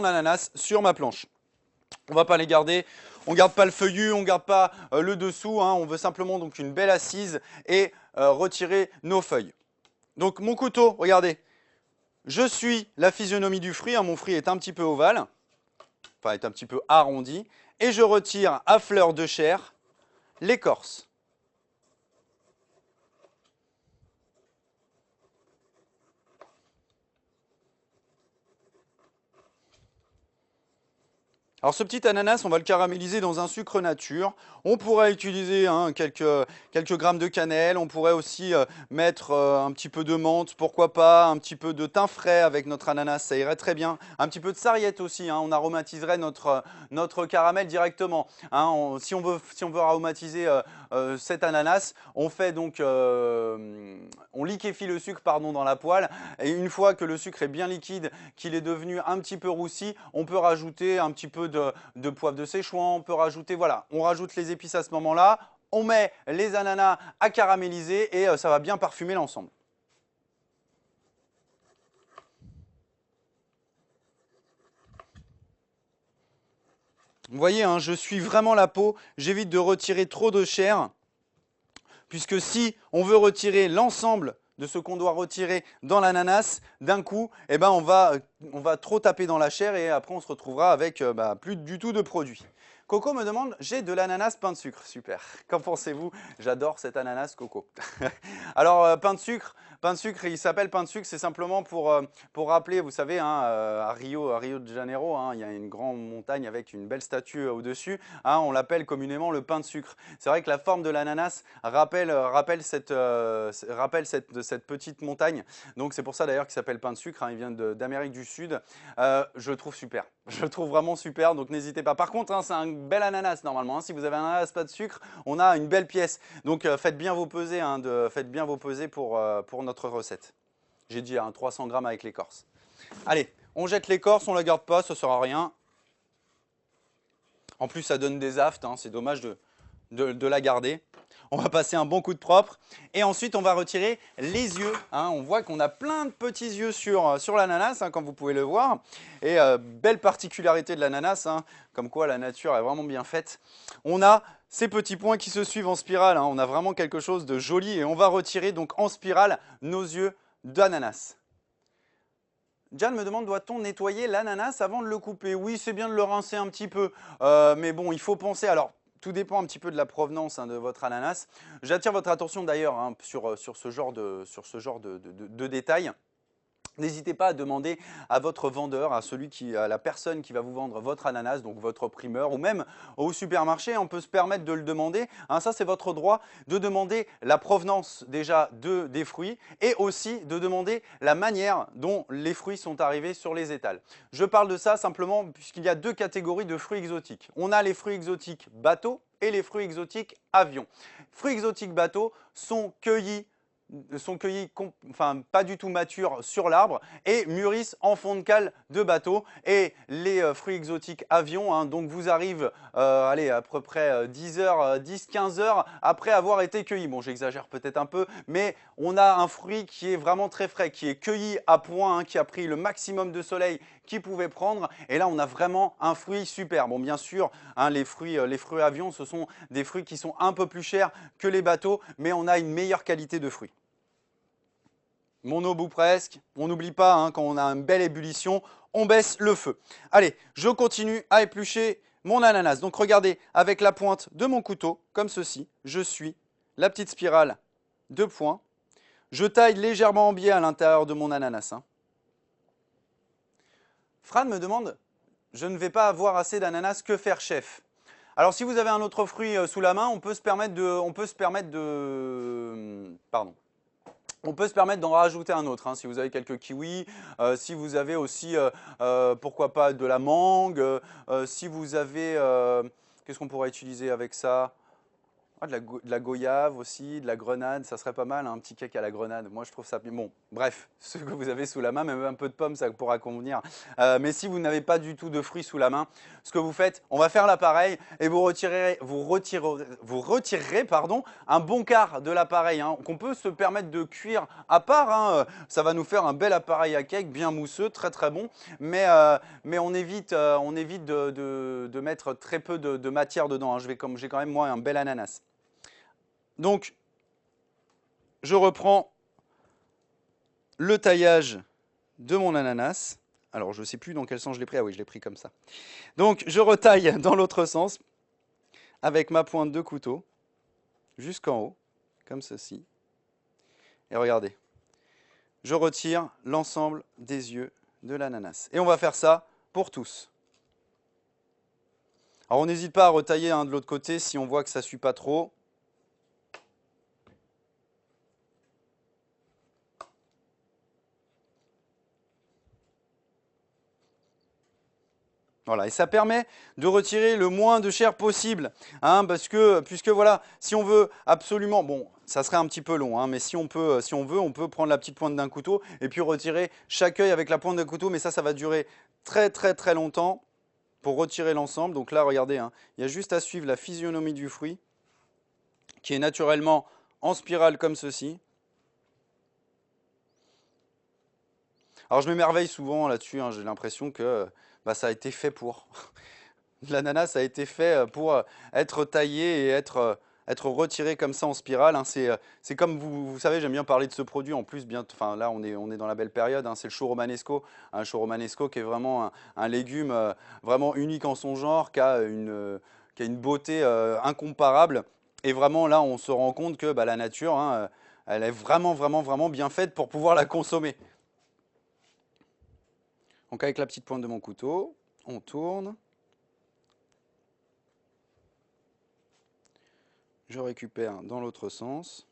ananas sur ma planche. On ne va pas les garder, on ne garde pas le feuillu, on ne garde pas le dessous, hein, on veut simplement donc une belle assise et retirer nos feuilles. Donc mon couteau, regardez, je suis la physionomie du fruit, hein, mon fruit est un petit peu ovale, enfin est un petit peu arrondi, et je retire à fleur de chair l'écorce. Alors ce petit ananas, on va le caraméliser dans un sucre nature. On pourrait utiliser hein, quelques grammes de cannelle. On pourrait aussi mettre un petit peu de menthe, pourquoi pas, un petit peu de thym frais avec notre ananas, ça irait très bien. Un petit peu de sarriette aussi, hein, on aromatiserait notre caramel directement. Hein, si on veut aromatiser cet ananas, on fait donc, on liquéfie le sucre dans la poêle. Et une fois que le sucre est bien liquide, qu'il est devenu un petit peu roussi, on peut rajouter un petit peu de poivre de Szechuan, on peut rajouter, voilà, on rajoute les épices à ce moment-là, on met les ananas à caraméliser et ça va bien parfumer l'ensemble. Vous voyez, hein, je suis vraiment la peau, j'évite de retirer trop de chair, puisque si on veut retirer l'ensemble de ce qu'on doit retirer dans l'ananas d'un coup, eh ben on va trop taper dans la chair et après on se retrouvera avec plus du tout de produit. Coco me demande, j'ai de l'ananas pain de sucre. Super. Qu'en pensez-vous? J'adore cet ananas Coco. Alors, pain de sucre, il s'appelle pain de sucre, c'est simplement pour rappeler, vous savez, hein, à Rio de Janeiro, hein, il y a une grande montagne avec une belle statue au-dessus. Hein, on l'appelle communément le pain de sucre. C'est vrai que la forme de l'ananas rappelle cette petite montagne. Donc, c'est pour ça d'ailleurs qu'il s'appelle pain de sucre. Hein, il vient d'Amérique du Sud. Je le trouve super. Je le trouve vraiment super, donc n'hésitez pas. Par contre, hein, c'est un bel ananas normalement. Hein. Si vous avez un ananas pas de sucre, on a une belle pièce. Donc faites bien vos pesées, hein, faites bien vos pesées pour notre recette. J'ai dit hein, 300 grammes avec l'écorce. Allez, on jette l'écorce, on ne la garde pas, ça ne sert à rien. En plus, ça donne des aftes, hein, c'est dommage de la garder. On va passer un bon coup de propre et ensuite on va retirer les yeux. Hein. On voit qu'on a plein de petits yeux sur l'ananas, hein, comme vous pouvez le voir. Et belle particularité de l'ananas, hein, comme quoi la nature est vraiment bien faite. On a ces petits points qui se suivent en spirale. Hein. On a vraiment quelque chose de joli et on va retirer donc en spirale nos yeux d'ananas. Jan me demande, doit-on nettoyer l'ananas avant de le couper? Oui, c'est bien de le rincer un petit peu, mais bon, il faut penser. Alors, tout dépend un petit peu de la provenance hein, de votre ananas. J'attire votre attention d'ailleurs hein, sur ce genre de détails. N'hésitez pas à demander à votre vendeur, à la personne qui va vous vendre votre ananas, donc votre primeur, ou même au supermarché, on peut se permettre de le demander. Hein, ça, c'est votre droit de demander la provenance déjà des fruits et aussi de demander la manière dont les fruits sont arrivés sur les étals. Je parle de ça simplement puisqu'il y a deux catégories de fruits exotiques. On a les fruits exotiques bateaux et les fruits exotiques avions. Fruits exotiques bateaux sont cueillis enfin pas du tout matures sur l'arbre et mûrissent en fond de cale de bateau. Et les fruits exotiques avions, hein, donc vous arrivent allez, à peu près 10-15 heures après avoir été cueillis. Bon, j'exagère peut-être un peu, mais on a un fruit qui est vraiment très frais, qui est cueilli à point, hein, qui a pris le maximum de soleil qu'il pouvait prendre. Et là, on a vraiment un fruit super. Bon, bien sûr, hein, les fruits avions, ce sont des fruits qui sont un peu plus chers que les bateaux, mais on a une meilleure qualité de fruits. Mon eau bout presque. On n'oublie pas, hein, quand on a une belle ébullition, on baisse le feu. Allez, je continue à éplucher mon ananas. Donc regardez, avec la pointe de mon couteau, comme ceci, je suis la petite spirale de points. Je taille légèrement en biais à l'intérieur de mon ananas. Hein. Fran me demande, je ne vais pas avoir assez d'ananas, que faire chef? Alors si vous avez un autre fruit sous la main, on peut se permettre d'en rajouter un autre, hein, si vous avez quelques kiwis, si vous avez aussi, pourquoi pas, de la mangue, si vous avez, qu'est-ce qu'on pourrait utiliser avec ça? Ah, de la goyave aussi, de la grenade, ça serait pas mal, hein, un petit cake à la grenade. Moi, je trouve ça... Bon, bref, ce que vous avez sous la main, même un peu de pomme, ça pourra convenir. Mais si vous n'avez pas du tout de fruits sous la main, ce que vous faites, on va faire l'appareil et vous retirerez pardon, un bon quart de l'appareil, hein, qu'on peut se permettre de cuire à part. Hein, ça va nous faire un bel appareil à cake, bien mousseux, très très bon. Mais on évite de mettre très peu de matière dedans. Hein. J'ai quand même, moi, un bel ananas. Donc, je reprends le taillage de mon ananas. Alors, je ne sais plus dans quel sens je l'ai pris. Ah oui, je l'ai pris comme ça. Donc, je retaille dans l'autre sens avec ma pointe de couteau jusqu'en haut, comme ceci. Et regardez, je retire l'ensemble des yeux de l'ananas. Et on va faire ça pour tous. Alors, on n'hésite pas à retailler de l'autre côté si on voit que ça ne suit pas trop. Voilà, et ça permet de retirer le moins de chair possible, hein, puisque voilà, si on veut absolument, bon, ça serait un petit peu long, hein, mais si on veut, on peut prendre la petite pointe d'un couteau et puis retirer chaque œil avec la pointe d'un couteau, mais ça va durer très très très longtemps pour retirer l'ensemble. Donc là, regardez, hein, il y a juste à suivre la physionomie du fruit, qui est naturellement en spirale comme ceci. Alors je m'émerveille souvent là-dessus, hein, j'ai l'impression que ça a été fait pour. L'ananas a été fait pour être taillé et être être retiré comme ça en spirale, hein. C'est comme vous savez, j'aime bien parler de ce produit. En plus, bien, enfin, là, on est dans la belle période, hein. C'est le chou romanesco. Un chou romanesco qui est vraiment un légume vraiment unique en son genre, qui a une beauté incomparable. Et vraiment, là, on se rend compte que bah, la nature, hein, elle est vraiment, vraiment, vraiment bien faite pour pouvoir la consommer. Donc avec la petite pointe de mon couteau, on tourne. Je récupère dans l'autre sens.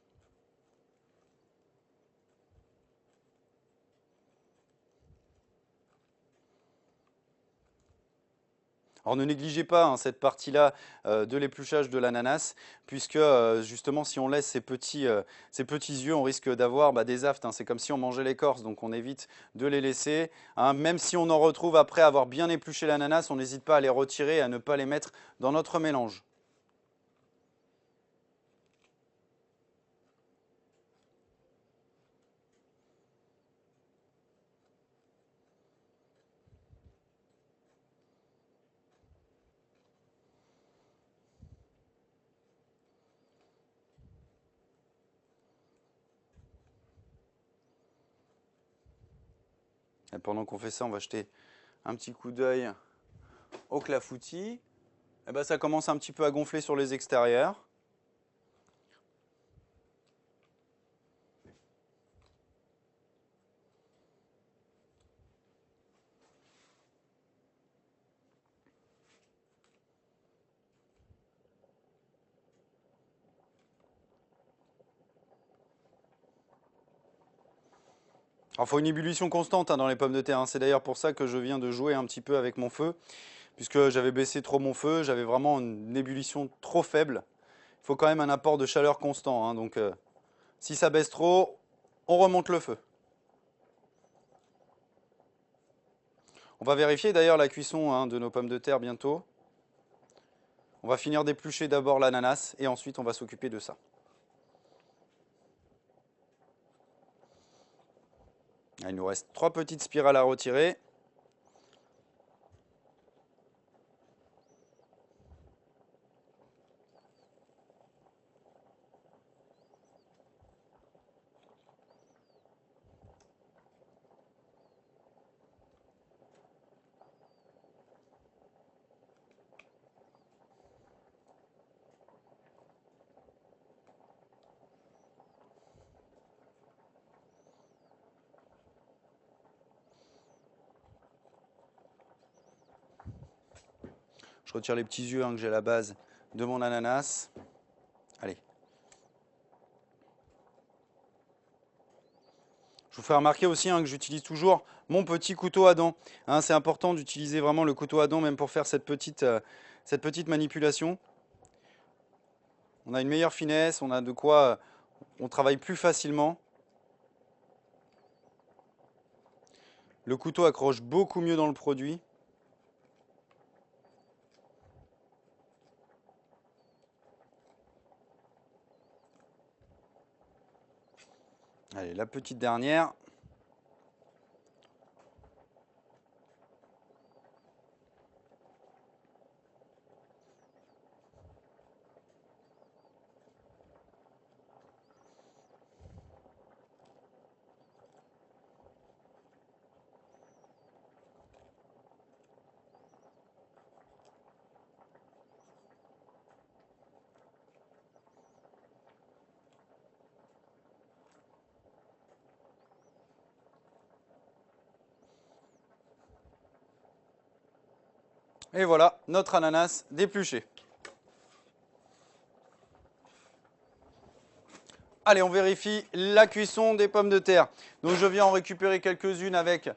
Alors ne négligez pas hein, cette partie-là de l'épluchage de l'ananas, puisque justement si on laisse ces petits yeux, on risque d'avoir bah, des aftes, hein. C'est comme si on mangeait l'écorce, donc on évite de les laisser, hein. Même si on en retrouve après avoir bien épluché l'ananas, on n'hésite pas à les retirer et à ne pas les mettre dans notre mélange. Et pendant qu'on fait ça, on va jeter un petit coup d'œil au clafoutis. Et ben, ça commence un petit peu à gonfler sur les extérieurs. Alors, il faut une ébullition constante hein, dans les pommes de terre, hein. C'est d'ailleurs pour ça que je viens de jouer un petit peu avec mon feu, puisque j'avais baissé trop mon feu, j'avais vraiment une ébullition trop faible. Il faut quand même un apport de chaleur constant, hein, donc si ça baisse trop, on remonte le feu. On va vérifier d'ailleurs la cuisson hein, de nos pommes de terre bientôt. On va finir d'éplucher d'abord l'ananas et ensuite on va s'occuper de ça. Il nous reste 3 petites spirales à retirer. Je retire les petits yeux hein, que j'ai à la base de mon ananas. Allez. Je vous fais remarquer aussi hein, que j'utilise toujours mon petit couteau à dents. Hein, c'est important d'utiliser vraiment le couteau à dents même pour faire cette petite manipulation. On a une meilleure finesse, on a de quoi, on travaille plus facilement. Le couteau accroche beaucoup mieux dans le produit. Allez, la petite dernière. Et voilà, notre ananas d'épluché. Allez, on vérifie la cuisson des pommes de terre. Donc je viens en récupérer quelques-unes avec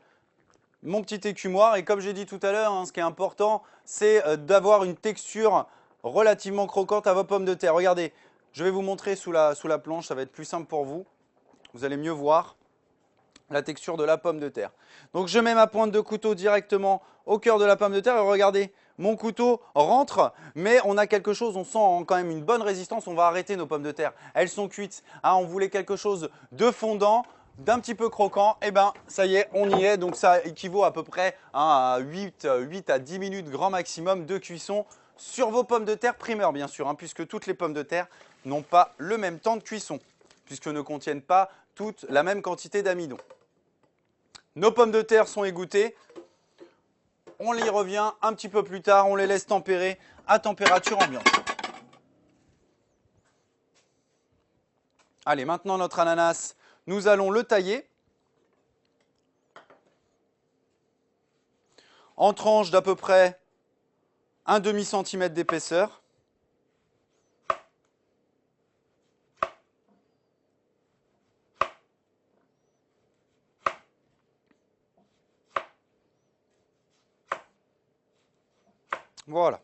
mon petit écumoire. Et comme j'ai dit tout à l'heure, hein, ce qui est important, c'est d'avoir une texture relativement croquante à vos pommes de terre. Regardez, je vais vous montrer sous la planche, ça va être plus simple pour vous. Vous allez mieux voir la texture de la pomme de terre. Donc je mets ma pointe de couteau directement au cœur de la pomme de terre et regardez, mon couteau rentre, mais on a quelque chose, on sent quand même une bonne résistance, on va arrêter nos pommes de terre. Elles sont cuites, hein, on voulait quelque chose de fondant, d'un petit peu croquant, et ben ça y est, on y est. Donc ça équivaut à peu près hein, à 8 à 10 minutes grand maximum de cuisson sur vos pommes de terre primeurs, bien sûr, hein, puisque toutes les pommes de terre n'ont pas le même temps de cuisson, puisque ne contiennent pas toutes la même quantité d'amidon. Nos pommes de terre sont égouttées. On y revient un petit peu plus tard, on les laisse tempérer à température ambiante. Allez, maintenant notre ananas, nous allons le tailler en tranches d'à peu près un demi-centimètre d'épaisseur. Voilà.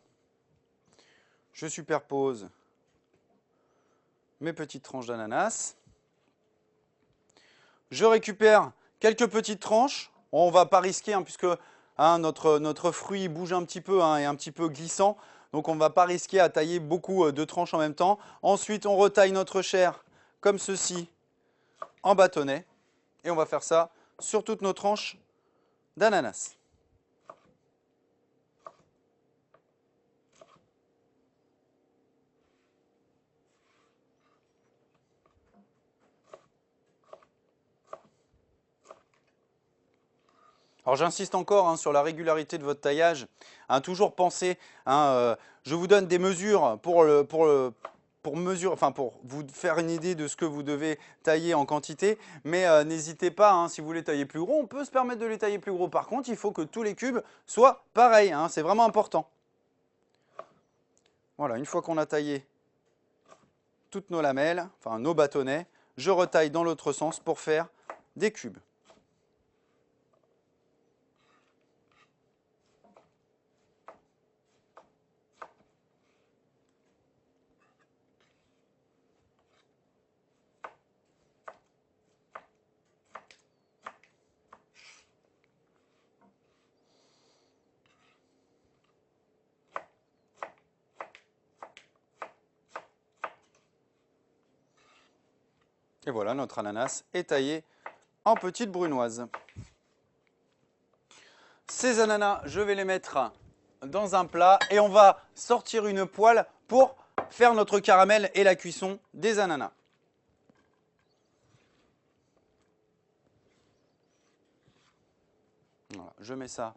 Je superpose mes petites tranches d'ananas. Je récupère quelques petites tranches. On ne va pas risquer, hein, puisque notre fruit bouge un petit peu, hein, est un petit peu glissant. Donc on ne va pas risquer à tailler beaucoup de tranches en même temps. Ensuite, on retaille notre chair comme ceci en bâtonnets. Et on va faire ça sur toutes nos tranches d'ananas. Alors j'insiste encore, hein, sur la régularité de votre taillage. Hein, toujours penser, hein, je vous donne des mesures pour vous faire une idée de ce que vous devez tailler en quantité. Mais n'hésitez pas, hein, si vous voulez tailler plus gros, on peut se permettre de les tailler plus gros. Par contre, il faut que tous les cubes soient pareils, hein, c'est vraiment important. Voilà, une fois qu'on a taillé toutes nos lamelles, enfin nos bâtonnets, je retaille dans l'autre sens pour faire des cubes. Et voilà, notre ananas est taillé en petites brunoises. Ces ananas, je vais les mettre dans un plat et on va sortir une poêle pour faire notre caramel et la cuisson des ananas. Voilà, je mets ça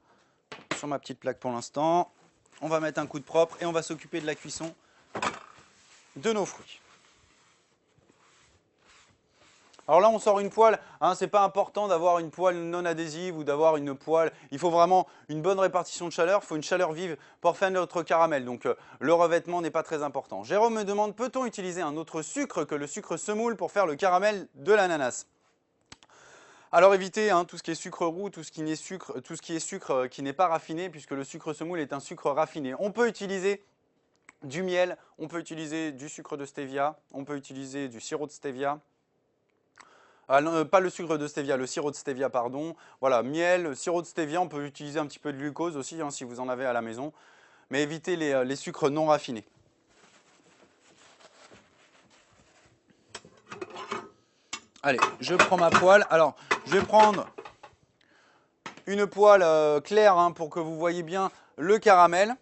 sur ma petite plaque pour l'instant. On va mettre un coup de propre et on va s'occuper de la cuisson de nos fruits. Alors là, on sort une poêle, hein, c'est pas important d'avoir une poêle non adhésive ou d'avoir une poêle. Il faut vraiment une bonne répartition de chaleur, il faut une chaleur vive pour faire notre caramel. Donc le revêtement n'est pas très important. Jérôme me demande, peut-on utiliser un autre sucre que le sucre semoule pour faire le caramel de l'ananas? Alors évitez, hein, tout ce qui est sucre roux, tout ce qui est sucre qui n'est pas raffiné, puisque le sucre semoule est un sucre raffiné. On peut utiliser du miel, on peut utiliser du sucre de stevia, on peut utiliser du sirop de stevia. Ah, non, pas le sucre de stevia, le sirop de stevia, pardon. Voilà, miel, sirop de stevia, on peut utiliser un petit peu de glucose aussi, hein, si vous en avez à la maison. Mais évitez les sucres non raffinés. Allez, je prends ma poêle. Alors, je vais prendre une poêle claire, hein, pour que vous voyez bien le caramel.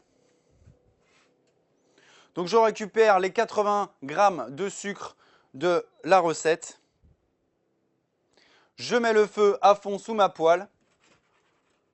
Donc, je récupère les 80 g de sucre de la recette. Je mets le feu à fond sous ma poêle.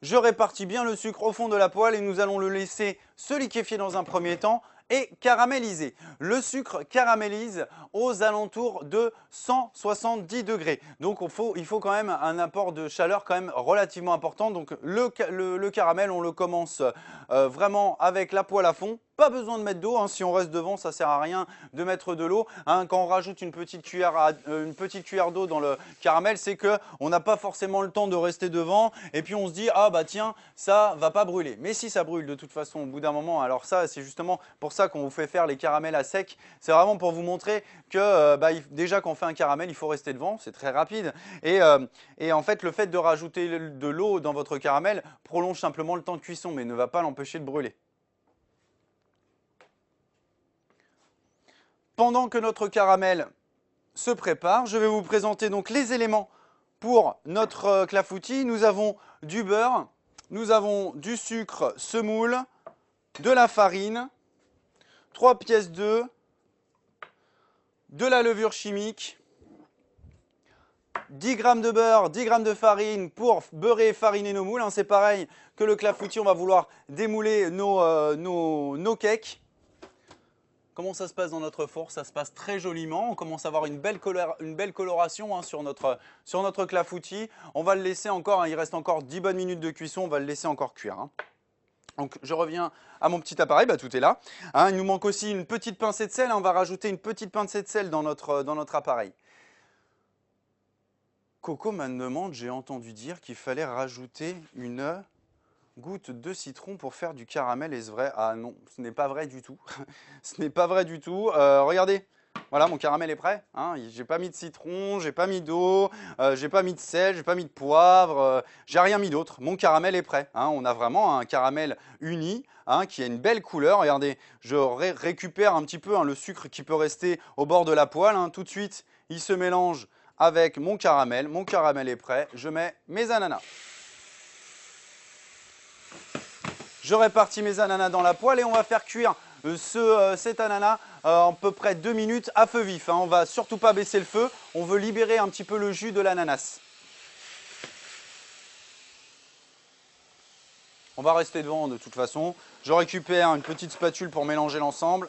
Je répartis bien le sucre au fond de la poêle et nous allons le laisser se liquéfier dans un premier temps et caraméliser. Le sucre caramélise aux alentours de 170 degrés. Donc il faut quand même un apport de chaleur quand même relativement important. Donc le caramel, on le commence vraiment avec la poêle à fond. Pas besoin de mettre d'eau, hein. Si on reste devant, ça ne sert à rien de mettre de l'eau, hein. Quand on rajoute une petite cuillère d'eau dans le caramel, c'est qu'on n'a pas forcément le temps de rester devant et puis on se dit « Ah bah tiens, ça va pas brûler ». Mais si ça brûle de toute façon au bout d'un moment, alors ça c'est justement pour ça qu'on vous fait faire les caramels à sec. C'est vraiment pour vous montrer que déjà quand on fait un caramel, il faut rester devant, c'est très rapide. Et en fait, le fait de rajouter de l'eau dans votre caramel prolonge simplement le temps de cuisson mais ne va pas l'empêcher de brûler. Pendant que notre caramel se prépare, je vais vous présenter donc les éléments pour notre clafoutis. Nous avons du beurre, nous avons du sucre semoule, de la farine, 3 pièces d'œufs, de la levure chimique, 10 g de beurre, 10 g de farine pour beurrer et fariner nos moules. Hein, c'est pareil que le clafoutis, on va vouloir démouler nos cakes. Comment ça se passe dans notre four? Ça se passe très joliment. On commence à avoir une belle coloration hein, sur notre clafoutis. On va le laisser encore, hein, il reste encore 10 bonnes minutes de cuisson, on va le laisser encore cuire. Hein. Donc je reviens à mon petit appareil, bah, tout est là. Hein, il nous manque aussi une petite pincée de sel, hein, on va rajouter une petite pincée de sel dans notre appareil. Coco me demande, j'ai entendu dire qu'il fallait rajouter une goutte de citron pour faire du caramel. Est-ce vrai? Ah non, ce n'est pas vrai du tout. Ce n'est pas vrai du tout. Regardez, voilà, mon caramel est prêt. Hein. J'ai pas mis de citron, j'ai pas mis d'eau, j'ai pas mis de sel, j'ai pas mis de poivre, j'ai rien mis d'autre. Mon caramel est prêt. Hein. On a vraiment un caramel uni hein, qui a une belle couleur. Regardez, je récupère un petit peu hein, le sucre qui peut rester au bord de la poêle. Hein. Tout de suite, il se mélange avec mon caramel. Mon caramel est prêt. Je mets mes ananas. Je répartis mes ananas dans la poêle et on va faire cuire cet ananas à peu près 2 minutes à feu vif. Hein. On ne va surtout pas baisser le feu, on veut libérer un petit peu le jus de l'ananas. On va rester devant de toute façon. Je récupère une petite spatule pour mélanger l'ensemble.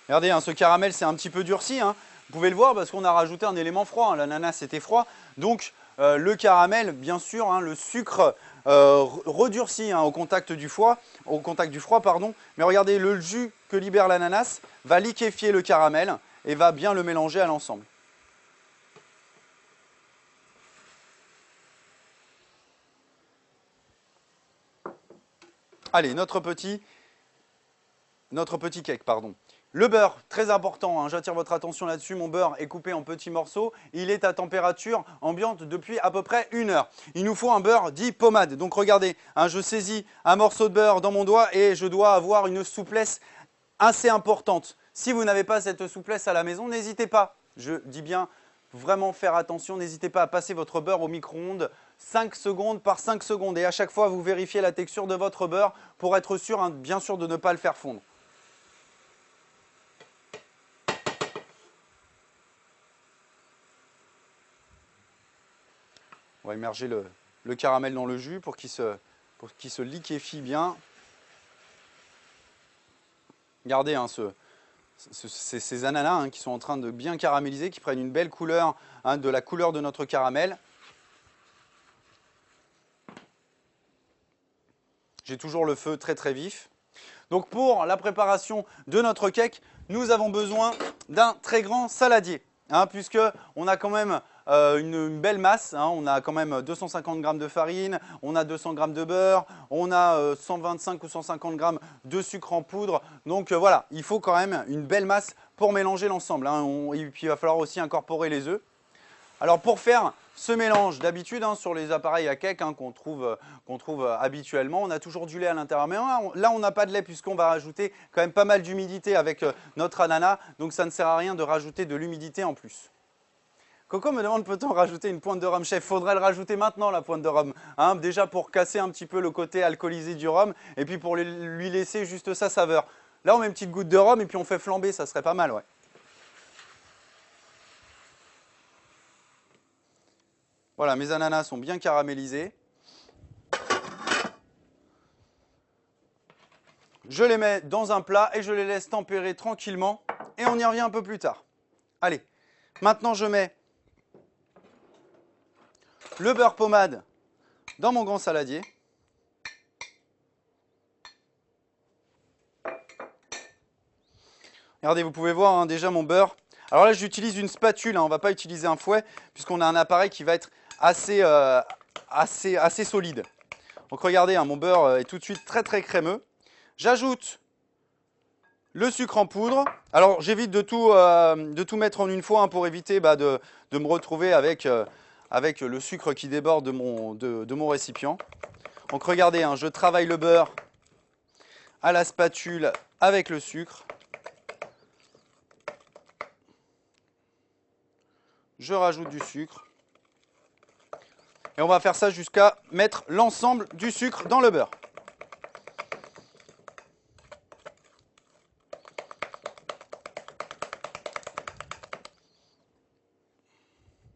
Regardez, hein, ce caramel c'est un petit peu durci. Hein. Vous pouvez le voir parce qu'on a rajouté un élément froid. Hein. L'ananas était froid. Donc le caramel, bien sûr, hein, le sucre redurcit hein, au contact du froid. Pardon. Mais regardez, le jus que libère l'ananas va liquéfier le caramel et va bien le mélanger à l'ensemble. Allez, notre petit cake, pardon. Le beurre, très important, hein, j'attire votre attention là-dessus, mon beurre est coupé en petits morceaux, il est à température ambiante depuis à peu près 1 heure. Il nous faut un beurre dit pommade, donc regardez, hein, je saisis un morceau de beurre dans mon doigt et je dois avoir une souplesse assez importante. Si vous n'avez pas cette souplesse à la maison, n'hésitez pas, je dis bien vraiment faire attention, n'hésitez pas à passer votre beurre au micro-ondes 5 secondes par 5 secondes et à chaque fois vous vérifiez la texture de votre beurre pour être sûr, hein, bien sûr, de ne pas le faire fondre. On va immerger le caramel dans le jus pour qu'il se liquéfie bien. Regardez hein, ces ananas hein, qui sont en train de bien caraméliser, qui prennent une belle couleur, hein, de la couleur de notre caramel. J'ai toujours le feu très très vif. Donc pour la préparation de notre cake, nous avons besoin d'un très grand saladier. Hein, puisque on a quand même une belle masse, hein, on a quand même 250 g de farine, on a 200 g de beurre, on a 125 ou 150 g de sucre en poudre. Donc voilà, il faut quand même une belle masse pour mélanger l'ensemble. Hein, et puis il va falloir aussi incorporer les œufs. Alors pour faire ce mélange, d'habitude hein, sur les appareils à cake hein, qu'on trouve habituellement, on a toujours du lait à l'intérieur. Mais là on n'a pas de lait puisqu'on va rajouter quand même pas mal d'humidité avec notre ananas. Donc ça ne sert à rien de rajouter de l'humidité en plus. Coco me demande peut-on rajouter une pointe de rhum? Chef, faudrait le rajouter maintenant la pointe de rhum. Hein, déjà pour casser un petit peu le côté alcoolisé du rhum et puis pour lui laisser juste sa saveur. Là on met une petite goutte de rhum et puis on fait flamber, ça serait pas mal, ouais. Voilà, mes ananas sont bien caramélisés. Je les mets dans un plat et je les laisse tempérer tranquillement. Et on y revient un peu plus tard. Allez, maintenant je mets le beurre pommade dans mon grand saladier. Regardez, vous pouvez voir hein, déjà mon beurre. Alors là, j'utilise une spatule, hein, on ne va pas utiliser un fouet, puisqu'on a un appareil qui va être assez solide. Donc regardez, hein, mon beurre est tout de suite très très crémeux. J'ajoute le sucre en poudre. Alors j'évite de tout mettre en une fois hein, pour éviter de me retrouver avec le sucre qui déborde de mon récipient. Donc regardez, hein, je travaille le beurre à la spatule avec le sucre. Je rajoute du sucre. Et on va faire ça jusqu'à mettre l'ensemble du sucre dans le beurre.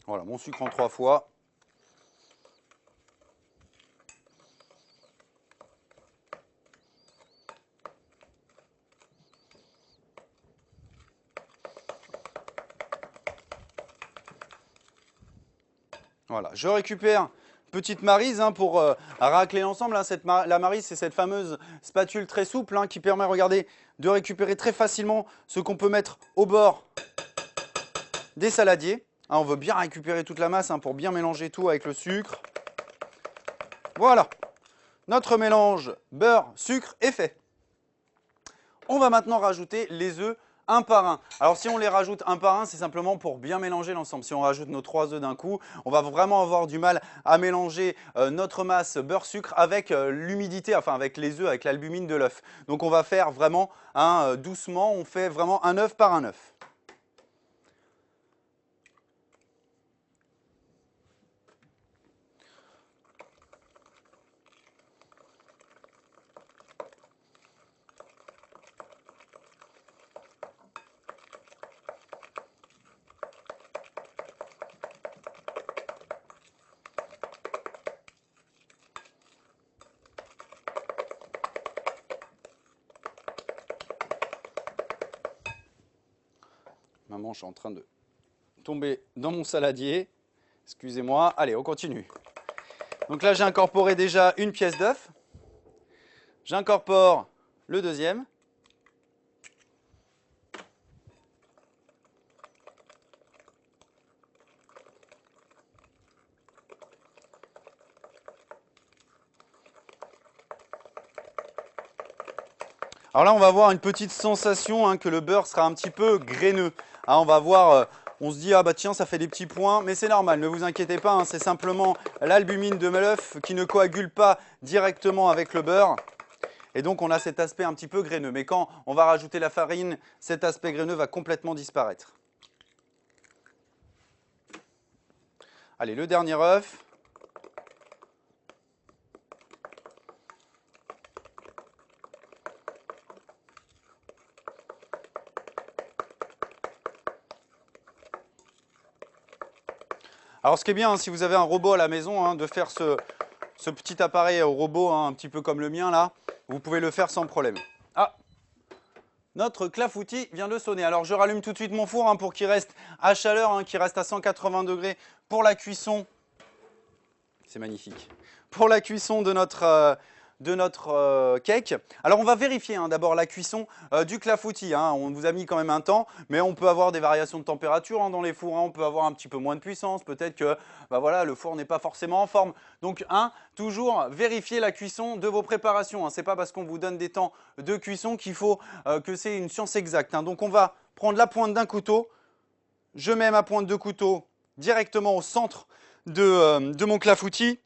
Voilà, mon sucre en 3 fois. Voilà, je récupère petite maryse pour racler l'ensemble. La maryse, c'est cette fameuse spatule très souple qui permet, regardez, de récupérer très facilement ce qu'on peut mettre au bord des saladiers. On veut bien récupérer toute la masse pour bien mélanger tout avec le sucre. Voilà, notre mélange beurre-sucre est fait. On va maintenant rajouter les œufs un par un. Alors si on les rajoute un par un, c'est simplement pour bien mélanger l'ensemble. Si on rajoute nos 3 œufs d'un coup, on va vraiment avoir du mal à mélanger notre masse beurre-sucre avec l'humidité, enfin avec les œufs, avec l'albumine de l'œuf. Donc on va faire vraiment doucement, on fait vraiment un œuf par un œuf. Ma manche est en train de tomber dans mon saladier. Excusez-moi. Allez, on continue. Donc là, j'ai incorporé déjà une pièce d'œuf. J'incorpore le deuxième. Alors là, on va avoir une petite sensation que le beurre sera un petit peu graineux. On va voir, on se dit, ah bah tiens, ça fait des petits points, mais c'est normal, ne vous inquiétez pas, c'est simplement l'albumine de l'œuf qui ne coagule pas directement avec le beurre. Et donc, on a cet aspect un petit peu graineux. Mais quand on va rajouter la farine, cet aspect graineux va complètement disparaître. Allez, le dernier œuf. Alors ce qui est bien, si vous avez un robot à la maison, de faire ce petit appareil au robot, un petit peu comme le mien là, vous pouvez le faire sans problème. Ah, notre clafoutis vient de sonner. Alors je rallume tout de suite mon four pour qu'il reste à chaleur, qu'il reste à 180 degrés pour la cuisson. C'est magnifique. Pour la cuisson de notre cake. Alors on va vérifier d'abord la cuisson du clafoutis. On vous a mis quand même un temps, mais on peut avoir des variations de température dans les fours. On peut avoir un petit peu moins de puissance. Peut-être que voilà, le four n'est pas forcément en forme. Donc toujours vérifier la cuisson de vos préparations. Ce n'est pas parce qu'on vous donne des temps de cuisson qu'il faut que c'est une science exacte. Donc on va prendre la pointe d'un couteau. Je mets ma pointe de couteau directement au centre de mon clafoutis,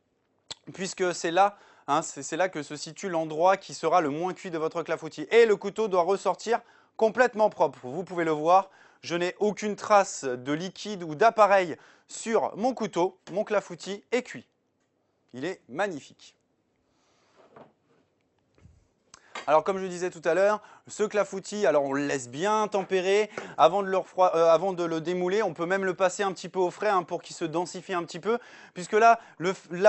puisque c'est là c'est là que se situe l'endroit qui sera le moins cuit de votre clafoutis. Et le couteau doit ressortir complètement propre. Vous pouvez le voir, je n'ai aucune trace de liquide ou d'appareil sur mon couteau. Mon clafoutis est cuit. Il est magnifique. Alors comme je disais tout à l'heure, ce clafoutis, alors on le laisse bien tempérer avant de le démouler. On peut même le passer un petit peu au frais pour qu'il se densifie un petit peu. Puisque là,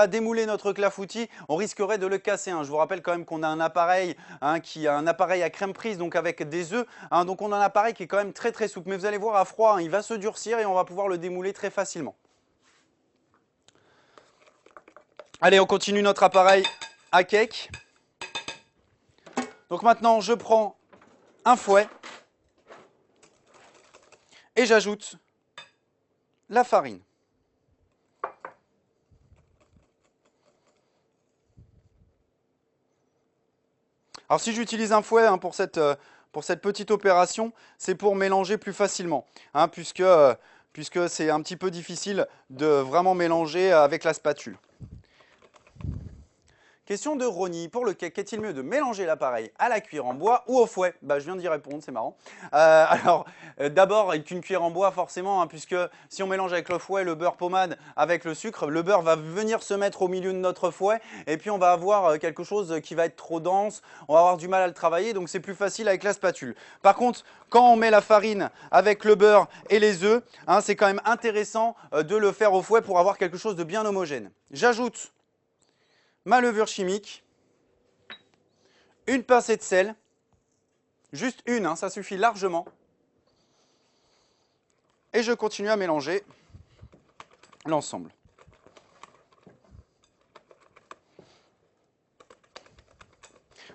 démouler notre clafoutis, on risquerait de le casser. Je vous rappelle quand même qu'on a un appareil qui a un appareil à crème prise, donc avec des œufs. Donc on a un appareil qui est quand même très très souple. Mais vous allez voir à froid, il va se durcir et on va pouvoir le démouler très facilement. Allez, on continue notre appareil à cake. Donc maintenant, je prends un fouet et j'ajoute la farine. Alors si j'utilise un fouet pour cette petite opération, c'est pour mélanger plus facilement, puisque c'est un petit peu difficile de vraiment mélanger avec la spatule. Question de Ronnie. Pour le cake, est-il mieux de mélanger l'appareil à la cuillère en bois ou au fouet? Bah, je viens d'y répondre, c'est marrant. D'abord, avec une cuillère en bois, forcément, hein, puisque si on mélange avec le fouet, le beurre pommade avec le sucre, le beurre va venir se mettre au milieu de notre fouet et puis on va avoir quelque chose qui va être trop dense, on va avoir du mal à le travailler, donc c'est plus facile avec la spatule. Par contre, quand on met la farine avec le beurre et les œufs, hein, c'est quand même intéressant de le faire au fouet pour avoir quelque chose de bien homogène. J'ajoute ma levure chimique, une pincée de sel, juste une, hein, ça suffit largement. Et je continue à mélanger l'ensemble.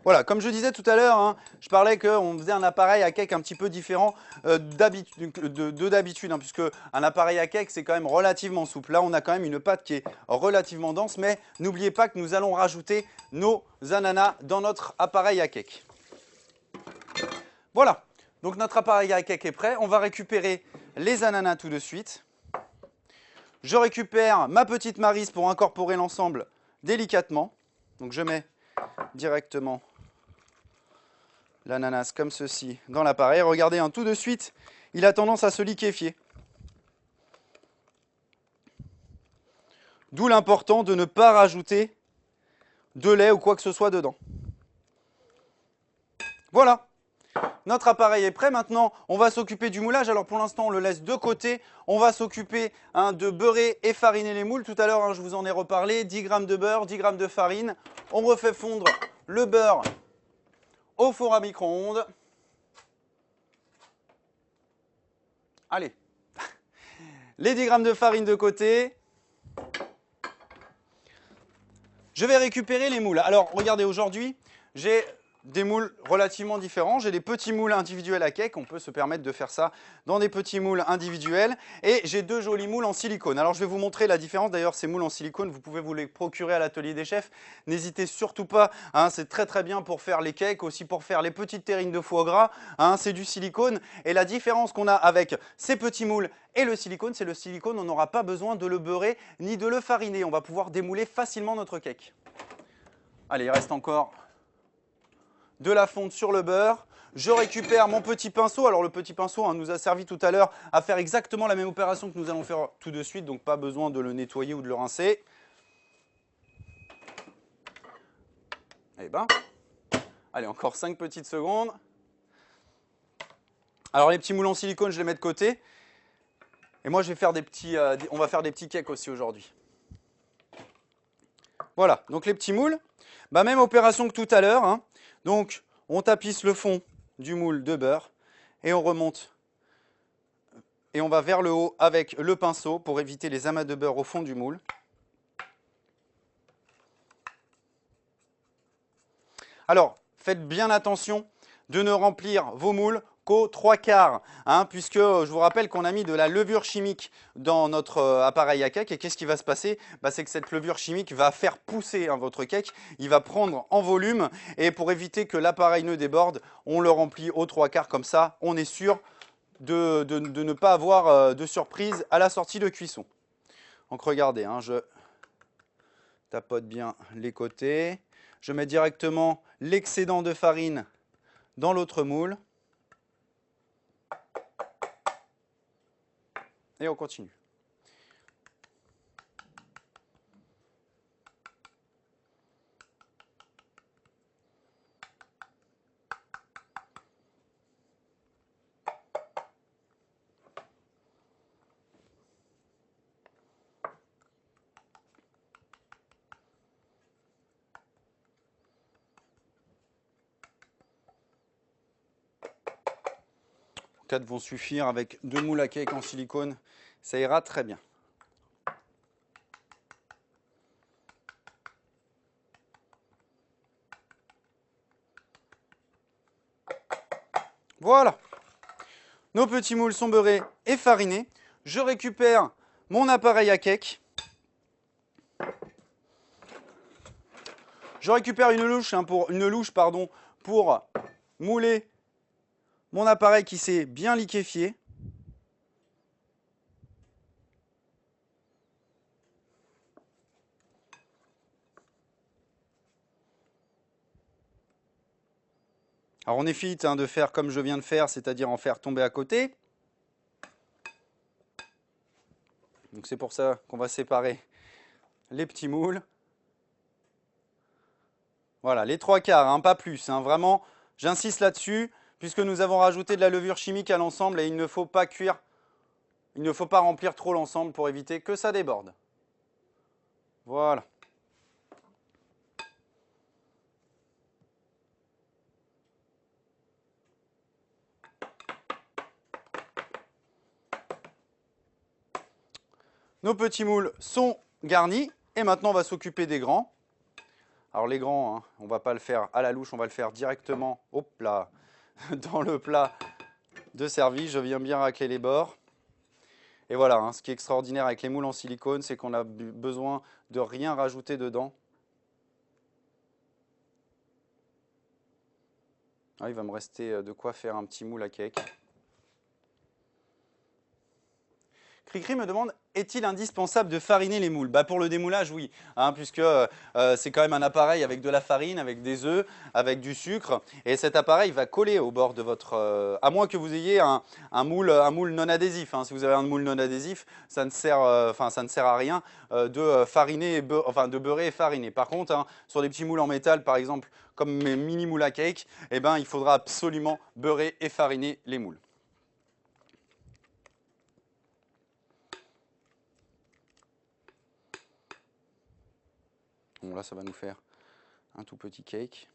Voilà, comme je disais tout à l'heure, hein, je parlais qu'on faisait un appareil à cake un petit peu différent d'habitude, hein, puisque un appareil à cake, c'est quand même relativement souple. Là, on a quand même une pâte qui est relativement dense, mais n'oubliez pas que nous allons rajouter nos ananas dans notre appareil à cake. Voilà, donc notre appareil à cake est prêt. On va récupérer les ananas tout de suite. Je récupère ma petite maryse pour incorporer l'ensemble délicatement. Donc je mets directement l'ananas comme ceci dans l'appareil. Regardez, hein, tout de suite, il a tendance à se liquéfier. D'où l'important de ne pas rajouter de lait ou quoi que ce soit dedans. Voilà, notre appareil est prêt. Maintenant, on va s'occuper du moulage. Alors pour l'instant, on le laisse de côté. On va s'occuper de beurrer et fariner les moules. Tout à l'heure, hein, je vous en ai reparlé. 10 g de beurre, 10 g de farine. On refait fondre le beurre au four à micro-ondes. Allez, les 10 g de farine de côté. Je vais récupérer les moules. Alors, regardez, aujourd'hui, j'ai des moules relativement différents. J'ai des petits moules individuels à cake. On peut se permettre de faire ça dans des petits moules individuels. Et j'ai deux jolis moules en silicone. Alors, je vais vous montrer la différence. D'ailleurs, ces moules en silicone, vous pouvez vous les procurer à l'atelier des chefs. N'hésitez surtout pas. Hein, c'est très très bien pour faire les cakes, aussi pour faire les petites terrines de foie gras. Hein, c'est du silicone. Et la différence qu'on a avec ces petits moules et le silicone, c'est le silicone, on n'aura pas besoin de le beurrer ni de le fariner. On va pouvoir démouler facilement notre cake. Allez, il reste encore de la fonte sur le beurre. Je récupère mon petit pinceau. Alors le petit pinceau, hein, nous a servi tout à l'heure à faire exactement la même opération que nous allons faire tout de suite. Donc pas besoin de le nettoyer ou de le rincer. Eh ben, allez, encore 5 petites secondes. Alors les petits moules en silicone, je les mets de côté. Et moi, je vais faire on va faire des petits cakes aussi aujourd'hui. Voilà, donc les petits moules. Bah, même opération que tout à l'heure. Hein. Donc, on tapisse le fond du moule de beurre et on remonte. Et on va vers le haut avec le pinceau pour éviter les amas de beurre au fond du moule. Alors, faites bien attention de ne remplir vos moules qu'aux 3/4, hein, puisque je vous rappelle qu'on a mis de la levure chimique dans notre appareil à cake. Et qu'est-ce qui va se passer? Bah, c'est que cette levure chimique va faire pousser, hein, votre cake, il va prendre en volume. Et pour éviter que l'appareil ne déborde, on le remplit aux 3/4 comme ça. On est sûr de ne pas avoir de surprise à la sortie de cuisson. Donc regardez, hein, je tapote bien les côtés. Je mets directement l'excédent de farine dans l'autre moule. Et on continue. Quatre vont suffire avec 2 moules à cake en silicone, ça ira très bien. Voilà, nos petits moules sont beurrés et farinés. Je récupère mon appareil à cake. Je récupère une louche, hein, pour mouler mon appareil qui s'est bien liquéfié. Alors on évite de faire comme je viens de faire, c'est-à-dire en faire tomber à côté. Donc c'est pour ça qu'on va séparer les petits moules. Voilà, les 3/4, pas plus. Vraiment, j'insiste là-dessus, puisque nous avons rajouté de la levure chimique à l'ensemble et il ne faut pas cuire, il ne faut pas remplir trop l'ensemble pour éviter que ça déborde. Voilà. Nos petits moules sont garnis et maintenant on va s'occuper des grands. Alors les grands, on ne va pas le faire à la louche, on va le faire directement, hop là, dans le plat de service. Je viens bien racler les bords. Et voilà, ce qui est extraordinaire avec les moules en silicone, c'est qu'on a besoin de rien rajouter dedans. Ah, il va me rester de quoi faire un petit moule à cake. Cricri me demande, est-il indispensable de fariner les moules? Pour le démoulage, oui, puisque c'est quand même un appareil avec de la farine, avec des œufs, avec du sucre. Et cet appareil va coller au bord de votre... à moins que vous ayez un moule non adhésif. Si vous avez un moule non adhésif, ça ne sert à rien de fariner, de beurrer et fariner. Par contre, sur des petits moules en métal, par exemple, comme mes mini moules à cake, il faudra absolument beurrer et fariner les moules. Bon, là, ça va nous faire un tout petit cake.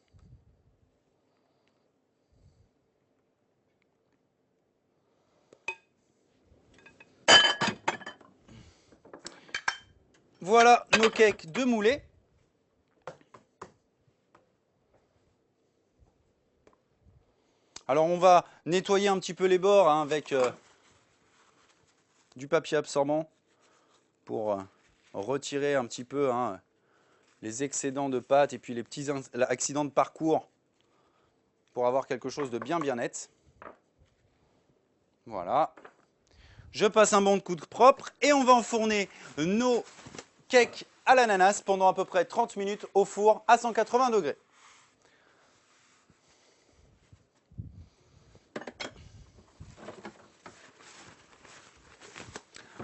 Voilà nos cakes de moulés. Alors, on va nettoyer un petit peu les bords avec du papier absorbant pour retirer un petit peu les excédents de pâte et puis les petits accidents de parcours pour avoir quelque chose de bien net. Voilà. Je passe un bon coup de propre et on va enfourner nos cakes à l'ananas pendant à peu près 30 minutes au four à 180 degrés.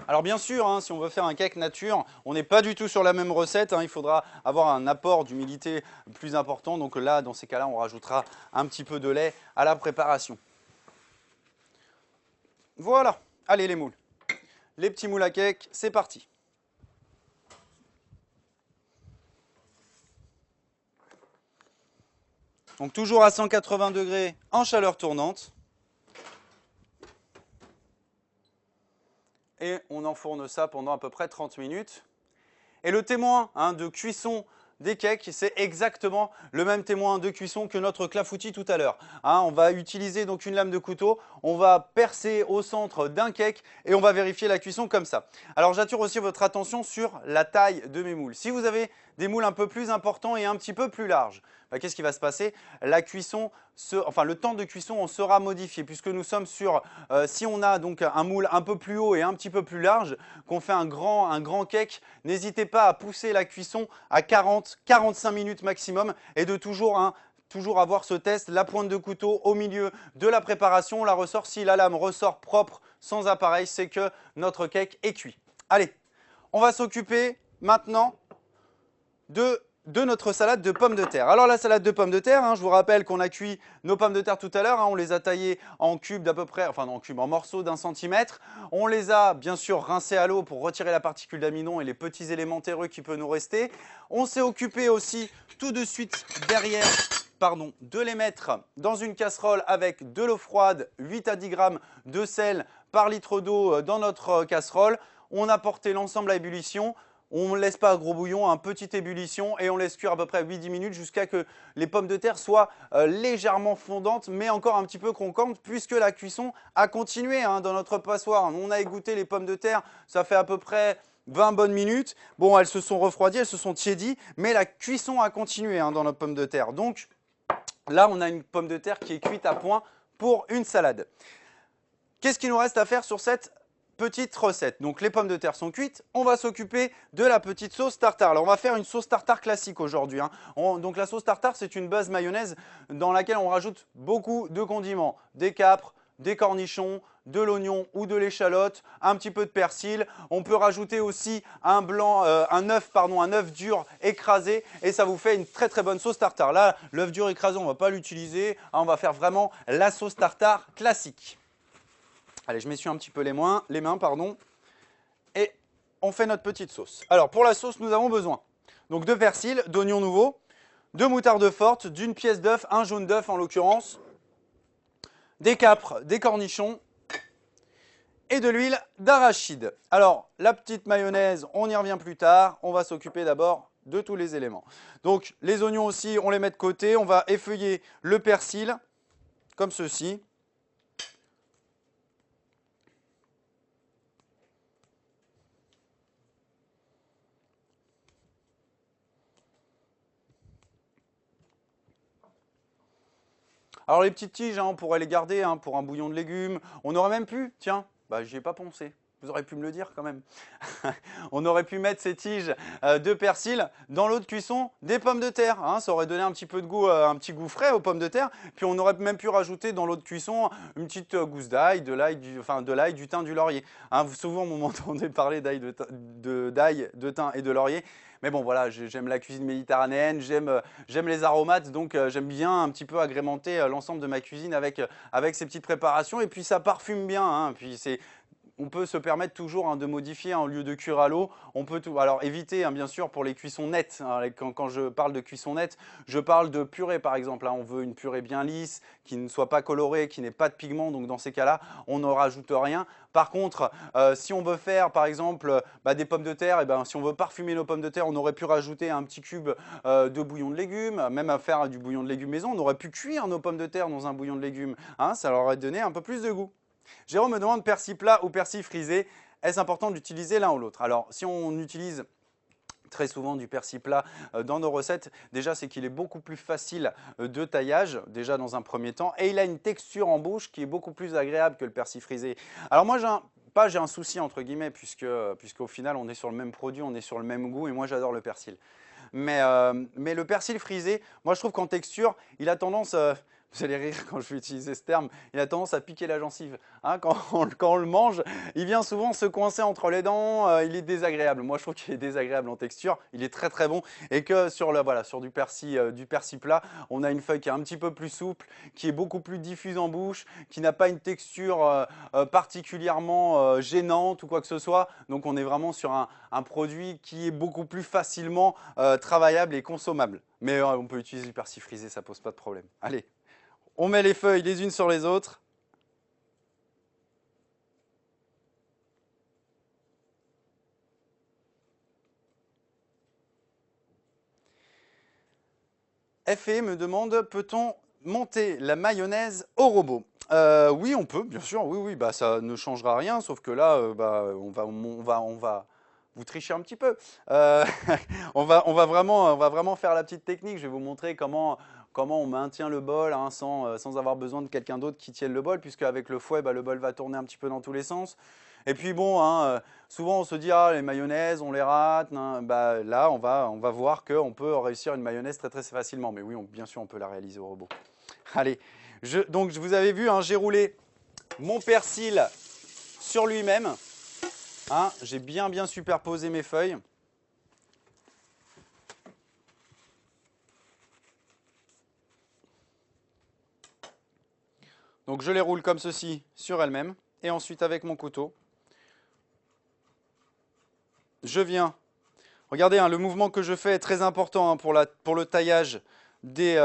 Alors bien sûr, si on veut faire un cake nature, on n'est pas du tout sur la même recette. Il faudra avoir un apport d'humidité plus important. Donc là, dans ces cas-là, on rajoutera un petit peu de lait à la préparation. Voilà. Allez les moules. Les petits moules à cake, c'est parti. Donc toujours à 180 degrés en chaleur tournante. Et on enfourne ça pendant à peu près 30 minutes. Et le témoin de cuisson des cakes, c'est exactement le même témoin de cuisson que notre clafoutis tout à l'heure. On va utiliser donc une lame de couteau, on va percer au centre d'un cake et on va vérifier la cuisson comme ça. Alors j'attire aussi votre attention sur la taille de mes moules. Si vous avez des moules un peu plus importants et un petit peu plus larges, qu'est-ce qui va se passer? La cuisson, le temps de cuisson on sera modifié puisque nous sommes sur, si on a donc un moule un peu plus haut et un petit peu plus large, qu'on fait un grand cake, n'hésitez pas à pousser la cuisson à 40-45 minutes maximum et de toujours avoir ce test, la pointe de couteau au milieu de la préparation, on la ressort. Si la lame ressort propre, sans appareil, c'est que notre cake est cuit. Allez, on va s'occuper maintenant de notre salade de pommes de terre. Alors la salade de pommes de terre, je vous rappelle qu'on a cuit nos pommes de terre tout à l'heure, on les a taillées en cubes d'à peu près, en morceaux d'1 centimètre. On les a bien sûr rincées à l'eau pour retirer la particule d'amidon et les petits éléments terreux qui peuvent nous rester. On s'est occupé aussi tout de suite derrière de les mettre dans une casserole avec de l'eau froide, 8 à 10 grammes de sel par litre d'eau dans notre casserole. On a porté l'ensemble à ébullition. On ne laisse pas gros bouillon, petite ébullition et on laisse cuire à peu près 8-10 minutes jusqu'à que les pommes de terre soient légèrement fondantes mais encore un petit peu croquantes puisque la cuisson a continué dans notre passoire. On a égoutté les pommes de terre, ça fait à peu près 20 bonnes minutes. Bon, elles se sont refroidies, elles se sont tiédies, mais la cuisson a continué dans notre pomme de terre. Donc là, on a une pomme de terre qui est cuite à point pour une salade. Qu'est-ce qu'il nous reste à faire sur cette petite recette. Donc les pommes de terre sont cuites, on va s'occuper de la petite sauce tartare. Alors on va faire une sauce tartare classique aujourd'hui, hein. Donc la sauce tartare, c'est une base mayonnaise dans laquelle on rajoute beaucoup de condiments, des capres, des cornichons, de l'oignon ou de l'échalote, un petit peu de persil. On peut rajouter aussi un œuf dur écrasé et ça vous fait une très très bonne sauce tartare. Là, l'œuf dur écrasé, on ne va pas l'utiliser, hein, on va faire vraiment la sauce tartare classique. Allez, je m'essuie un petit peu les mains, pardon. Et on fait notre petite sauce. Alors, pour la sauce, nous avons besoin donc de persil, d'oignons nouveaux, de moutarde forte, d'une pièce d'œuf, un jaune d'œuf en l'occurrence, des capres, des cornichons et de l'huile d'arachide. Alors, la petite mayonnaise, on y revient plus tard. On va s'occuper d'abord de tous les éléments. Donc, les oignons aussi, on les met de côté. On va effeuiller le persil, comme ceci. Alors les petites tiges, hein, on pourrait les garder hein, pour un bouillon de légumes. On aurait même pu, tiens, bah, j'y ai pas pensé. Vous auriez pu me le dire quand même. On aurait pu mettre ces tiges de persil dans l'eau de cuisson des pommes de terre, hein. Ça aurait donné un petit peu de goût, un petit goût frais aux pommes de terre. Puis on aurait même pu rajouter dans l'eau de cuisson une petite gousse d'ail, de l'ail, du thym, du laurier. Hein, souvent, vous m'entendez parler d'ail, de thym et de laurier. Mais bon, voilà, j'aime la cuisine méditerranéenne, j'aime les aromates, donc j'aime bien un petit peu agrémenter l'ensemble de ma cuisine avec ces petites préparations. Et puis ça parfume bien, hein. Puis on peut se permettre toujours hein, de modifier hein, au lieu de cuire à l'eau. On peut tout, alors éviter hein, bien sûr pour les cuissons nettes. Hein, quand je parle de cuisson nette, je parle de purée par exemple. Hein, on veut une purée bien lisse, qui ne soit pas colorée, qui n'ait pas de pigment. Donc dans ces cas-là, on ne rajoute rien. Par contre, si on veut faire par exemple des pommes de terre, et ben, si on veut parfumer nos pommes de terre, on aurait pu rajouter un petit cube de bouillon de légumes, même à faire du bouillon de légumes maison. On aurait pu cuire nos pommes de terre dans un bouillon de légumes. Hein, ça leur aurait donné un peu plus de goût. Jérôme me demande persil plat ou persil frisé. Est-ce important d'utiliser l'un ou l'autre? Alors, si on utilise très souvent du persil plat dans nos recettes, déjà c'est qu'il est beaucoup plus facile de taillage, déjà dans un premier temps, et il a une texture en bouche qui est beaucoup plus agréable que le persil frisé. Alors moi j'ai un souci entre guillemets, puisqu'au final on est sur le même produit, on est sur le même goût, et moi j'adore le persil. Mais le persil frisé, moi je trouve qu'en texture, il a tendance, vous allez rire quand je vais utiliser ce terme, il a tendance à piquer la gencive. Hein, quand on le mange, il vient souvent se coincer entre les dents, il est désagréable. Moi je trouve qu'il est désagréable en texture, il est très très bon. Et que sur du persil plat, on a une feuille qui est un petit peu plus souple, qui est beaucoup plus diffuse en bouche, qui n'a pas une texture particulièrement gênante ou quoi que ce soit. Donc on est vraiment sur un produit qui est beaucoup plus facilement travaillable et consommable. Mais on peut utiliser du persil frisé, ça pose pas de problème. Allez, on met les feuilles les unes sur les autres. FE me demande, peut-on monter la mayonnaise au robot? Oui, on peut, bien sûr, oui, bah, ça ne changera rien, sauf que là, on va vous tricher un petit peu. On va vraiment faire la petite technique. Je vais vous montrer comment on maintient le bol hein, sans avoir besoin de quelqu'un d'autre qui tienne le bol, puisque avec le fouet, le bol va tourner un petit peu dans tous les sens. Et puis bon, hein, souvent on se dit ah les mayonnaises on les rate. Hein. Bah, là on va voir qu'on peut réussir une mayonnaise très très facilement. Mais oui, bien sûr on peut la réaliser au robot. Allez, donc vous avez vu, hein, j'ai roulé mon persil sur lui-même. Hein, j'ai bien superposé mes feuilles. Donc je les roule comme ceci sur elles-mêmes. Et ensuite avec mon couteau, je viens, regardez, hein, le mouvement que je fais est très important hein, pour le taillage des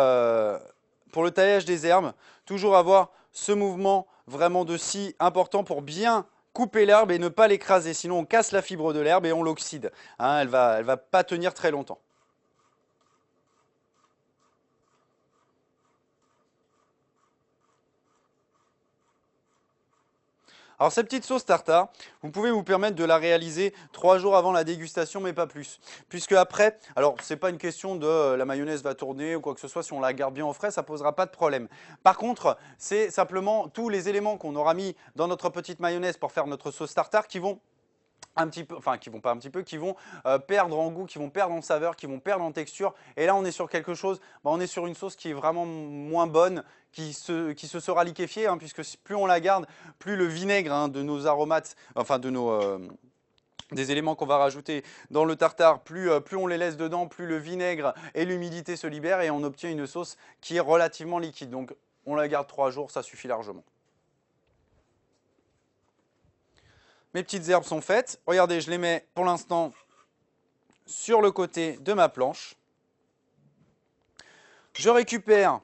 herbes. Toujours avoir ce mouvement vraiment de scie important pour bien couper l'herbe et ne pas l'écraser. Sinon, on casse la fibre de l'herbe et on l'oxyde. Hein, elle va pas tenir très longtemps. Alors cette petite sauce tartare, vous pouvez vous permettre de la réaliser 3 jours avant la dégustation, mais pas plus. Puisque après, alors c'est pas une question de la mayonnaise va tourner ou quoi que ce soit, si on la garde bien au frais, ça posera pas de problème. Par contre, c'est simplement tous les éléments qu'on aura mis dans notre petite mayonnaise pour faire notre sauce tartare qui vont un petit peu, enfin qui vont pas un petit peu, qui vont perdre en goût, qui vont perdre en saveur, qui vont perdre en texture. Et là, on est sur quelque chose, on est sur une sauce qui est vraiment moins bonne, qui se sera liquéfiée, hein, puisque plus on la garde, plus le vinaigre hein, de nos aromates, enfin de nos des éléments qu'on va rajouter dans le tartare, plus on les laisse dedans, plus le vinaigre et l'humidité se libèrent et on obtient une sauce qui est relativement liquide. Donc on la garde 3 jours, ça suffit largement. Mes petites herbes sont faites. Regardez, je les mets pour l'instant sur le côté de ma planche. Je récupère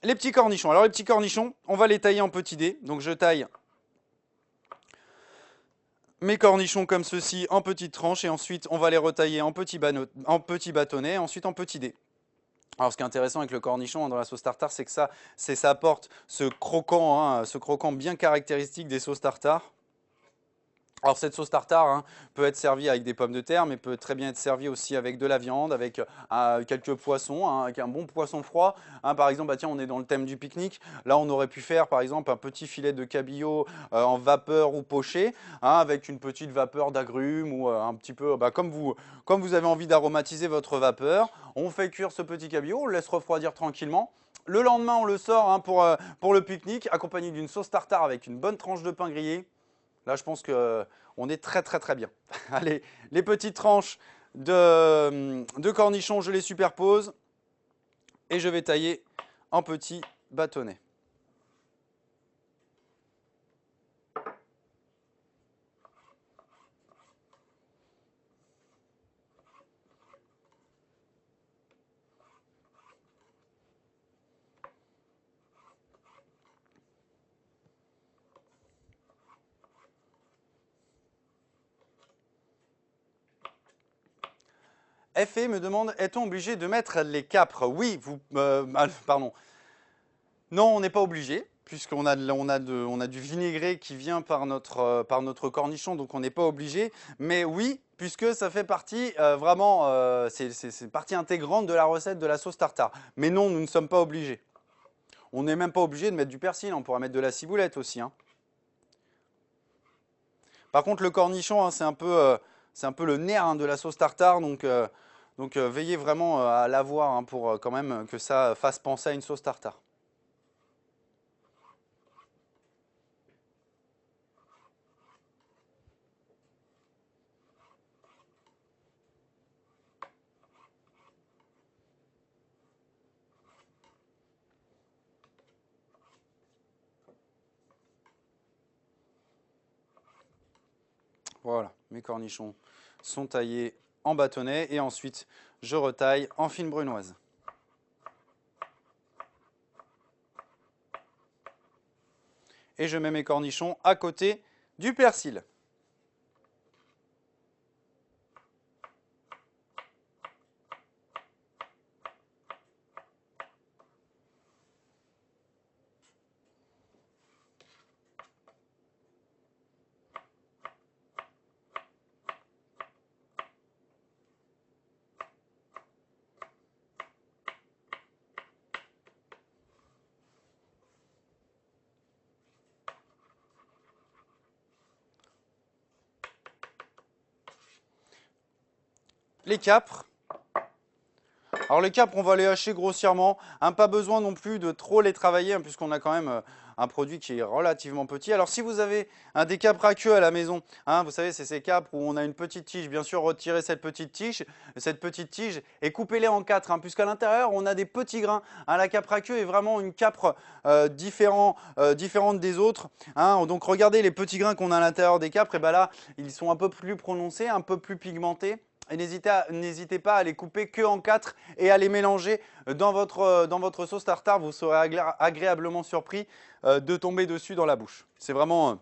les petits cornichons. Alors les petits cornichons, on va les tailler en petits dés. Donc je taille mes cornichons comme ceci en petites tranches et ensuite on va les retailler en petits bâtonnets, ensuite en petits dés. Alors ce qui est intéressant avec le cornichon dans la sauce tartare, c'est que ça apporte ce croquant bien caractéristique des sauces tartare. Alors cette sauce tartare hein, peut être servie avec des pommes de terre, mais peut très bien être servie aussi avec de la viande, avec quelques poissons, hein, avec un bon poisson froid. Hein, par exemple, bah, tiens, on est dans le thème du pique-nique. Là, on aurait pu faire par exemple un petit filet de cabillaud en vapeur ou poché, hein, avec une petite vapeur d'agrumes ou un petit peu bah, comme vous avez envie d'aromatiser votre vapeur. On fait cuire ce petit cabillaud, on le laisse refroidir tranquillement. Le lendemain, on le sort hein, pour le pique-nique, accompagné d'une sauce tartare avec une bonne tranche de pain grillé. Là, je pense qu'on est très bien. Allez, les petites tranches de cornichons, je les superpose et je vais tailler en petits bâtonnets. FE me demande, est-on obligé de mettre les capres? Oui, pardon. Non, on n'est pas obligé, puisqu'on a du vinaigré qui vient par notre cornichon, donc on n'est pas obligé. Mais oui, puisque ça fait partie vraiment, c'est partie intégrante de la recette de la sauce tartare. Mais non, nous ne sommes pas obligés. On n'est même pas obligé de mettre du persil, on pourra mettre de la ciboulette aussi. Hein. Par contre, le cornichon, hein, c'est un peu le nerf hein, de la sauce tartare, donc veillez vraiment à l'avoir hein, pour quand même que ça fasse penser à une sauce tartare. Voilà, mes cornichons sont taillés en bâtonnets et ensuite je retaille en fine brunoise. Et je mets mes cornichons à côté du persil. Les capres. Alors les capres, on va les hacher grossièrement. Hein, pas besoin non plus de trop les travailler, hein, puisqu'on a quand même un produit qui est relativement petit. Alors si vous avez des capres à queue à la maison, hein, vous savez, c'est ces capres où on a une petite tige. Bien sûr, retirez cette petite tige et coupez-les en 4, hein, puisqu'à l'intérieur, on a des petits grains. Hein, la capre à queue est vraiment une capre différente des autres. Hein, donc regardez les petits grains qu'on a à l'intérieur des capres, et ben là, ils sont un peu plus prononcés, un peu plus pigmentés. Et n'hésitez pas à les couper que en 4 et à les mélanger dans votre sauce tartare. Vous serez agréablement surpris de tomber dessus dans la bouche. C'est vraiment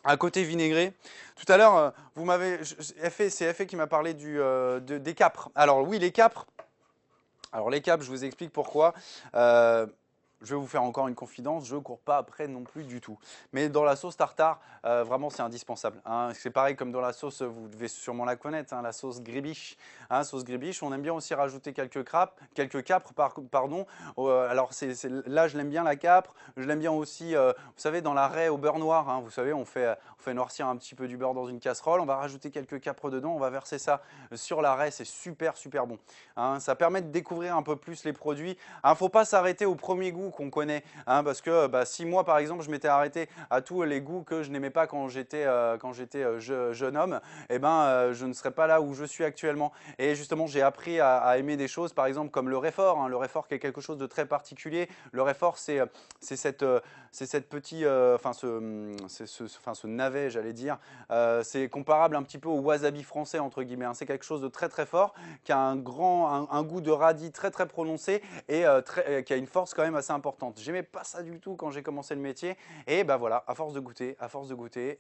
un côté vinaigré. Tout à l'heure, c'est FE qui m'a parlé des capres. Alors oui, les capres. Alors les capres, je vous explique pourquoi. je vais vous faire encore une confidence, je ne cours pas après non plus du tout. Mais dans la sauce tartare, vraiment c'est indispensable, hein. C'est pareil comme dans la sauce, vous devez sûrement la connaître, hein, la sauce gribiche. Hein, sauce gribiche, on aime bien aussi rajouter quelques capres, pardon. Alors là, je l'aime bien la capre, je l'aime bien aussi, vous savez, dans la raie au beurre noir. Hein, vous savez, on fait noircir un petit peu du beurre dans une casserole, on va rajouter quelques capres dedans, on va verser ça sur la raie, c'est super bon. Hein, ça permet de découvrir un peu plus les produits. Il ne faut pas s'arrêter au premier goût qu'on connaît, hein, parce que si moi par exemple je m'étais arrêté à tous les goûts que je n'aimais pas quand j'étais jeune homme, eh ben, je ne serais pas là où je suis actuellement. Et justement j'ai appris à aimer des choses par exemple comme le réfort, hein, le réfort qui est quelque chose de très particulier. Le réfort c'est cette petite, ce navet j'allais dire, c'est comparable un petit peu au wasabi français entre guillemets, hein. C'est quelque chose de très fort, qui a un goût de radis très prononcé et qui a une force quand même assez importante. J'aimais pas ça du tout quand j'ai commencé le métier et ben voilà, à force de goûter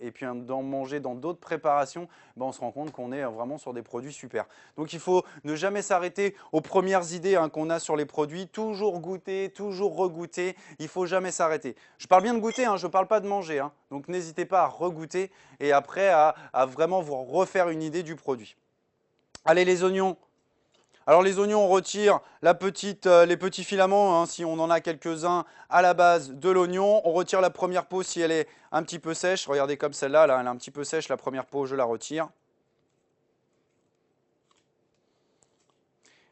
et puis d'en manger dans d'autres préparations, ben on se rend compte qu'on est vraiment sur des produits super. Donc il faut ne jamais s'arrêter aux premières idées, hein, qu'on a sur les produits, toujours goûter, toujours regoûter, il ne faut jamais s'arrêter. Je parle bien de goûter, hein, je ne parle pas de manger, hein, donc n'hésitez pas à regoûter et après à vraiment vous refaire une idée du produit. Allez, les oignons. Alors les oignons, on retire les petits filaments, hein, si on en a quelques-uns à la base de l'oignon. On retire la première peau si elle est un petit peu sèche. Regardez comme celle-là, là, elle est un petit peu sèche, la première peau, je la retire.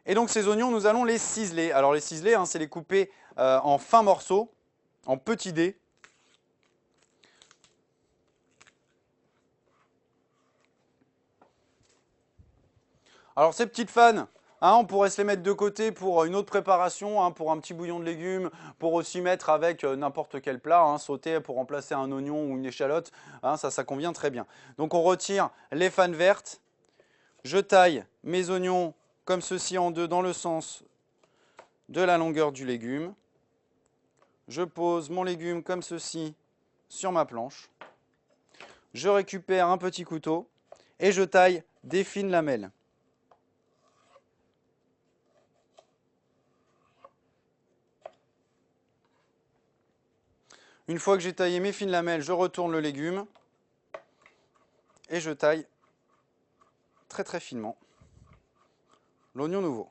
Et donc ces oignons, nous allons les ciseler. Alors les ciseler, hein, c'est les couper en fins morceaux, en petits dés. Alors ces petites fans, hein, on pourrait se les mettre de côté pour une autre préparation, hein, pour un petit bouillon de légumes, pour aussi mettre avec n'importe quel plat, hein, sauté pour remplacer un oignon ou une échalote, hein, ça convient très bien. Donc on retire les fans vertes, je taille mes oignons comme ceci en deux dans le sens de la longueur du légume. Je pose mon légume comme ceci sur ma planche. Je récupère un petit couteau et je taille des fines lamelles. Une fois que j'ai taillé mes fines lamelles, je retourne le légume et je taille très finement l'oignon nouveau.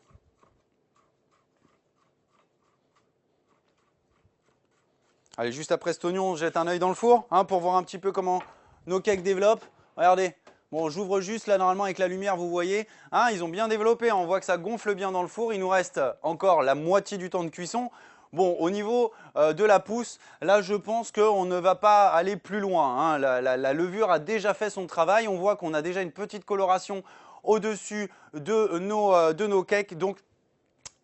Allez, juste après cet oignon, on jette un œil dans le four, hein, pour voir un petit peu comment nos cakes développent. Regardez, bon, j'ouvre juste là, normalement avec la lumière, vous voyez, hein, ils ont bien développé, on voit que ça gonfle bien dans le four. Il nous reste encore la moitié du temps de cuisson. Bon, au niveau de la pousse, là je pense qu'on ne va pas aller plus loin, hein. La levure a déjà fait son travail, on voit qu'on a déjà une petite coloration au-dessus de nos cakes. Donc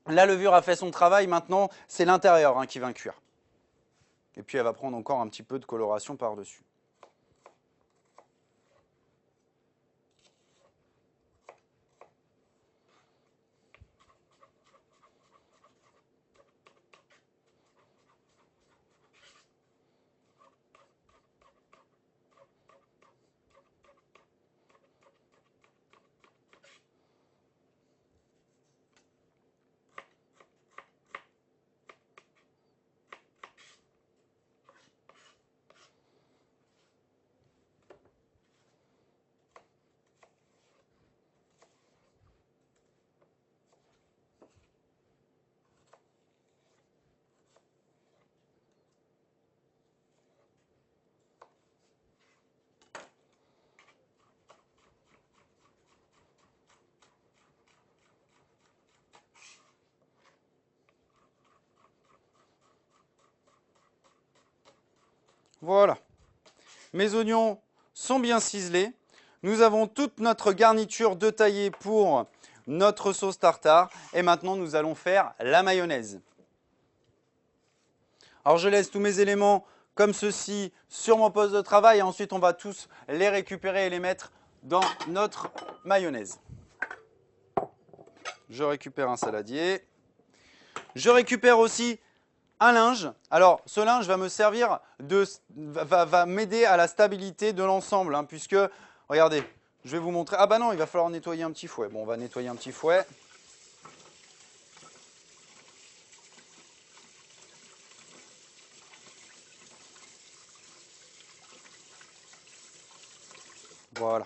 la levure a fait son travail, maintenant c'est l'intérieur, hein, qui va cuire. Et puis elle va prendre encore un petit peu de coloration par-dessus. Voilà, mes oignons sont bien ciselés. Nous avons toute notre garniture de taillée pour notre sauce tartare. Et maintenant, nous allons faire la mayonnaise. Alors, je laisse tous mes éléments comme ceci sur mon poste de travail. Et ensuite, on va tous les récupérer et les mettre dans notre mayonnaise. Je récupère un saladier. Je récupère aussi un linge. Alors, ce linge va me servir va m'aider à la stabilité de l'ensemble, hein, puisque, regardez, je vais vous montrer. Ah bah non, il va falloir nettoyer un petit fouet. Bon, on va nettoyer un petit fouet. Voilà.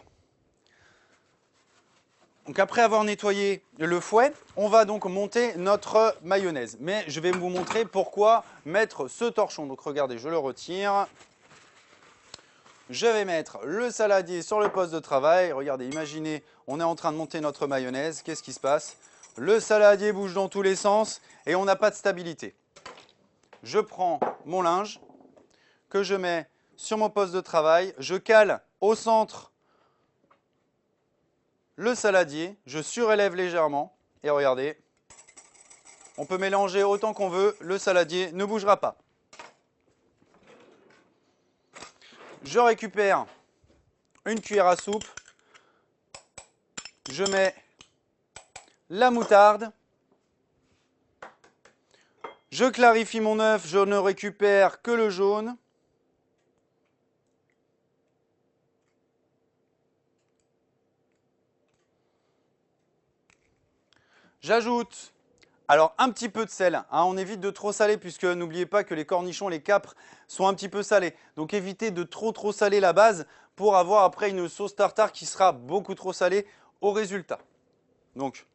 Donc après avoir nettoyé le fouet, on va donc monter notre mayonnaise. Mais je vais vous montrer pourquoi mettre ce torchon. Donc regardez, je le retire. Je vais mettre le saladier sur le poste de travail. Regardez, imaginez, on est en train de monter notre mayonnaise. Qu'est-ce qui se passe? Le saladier bouge dans tous les sens et on n'a pas de stabilité. Je prends mon linge que je mets sur mon poste de travail. Je cale au centre le saladier, je surélève légèrement et regardez, on peut mélanger autant qu'on veut, le saladier ne bougera pas. Je récupère une cuillère à soupe, je mets la moutarde, je clarifie mon œuf, je ne récupère que le jaune. J'ajoute alors un petit peu de sel, hein, on évite de trop saler puisque n'oubliez pas que les cornichons, les capres sont un petit peu salés. Donc évitez de trop saler la base pour avoir après une sauce tartare qui sera beaucoup trop salée au résultat. Donc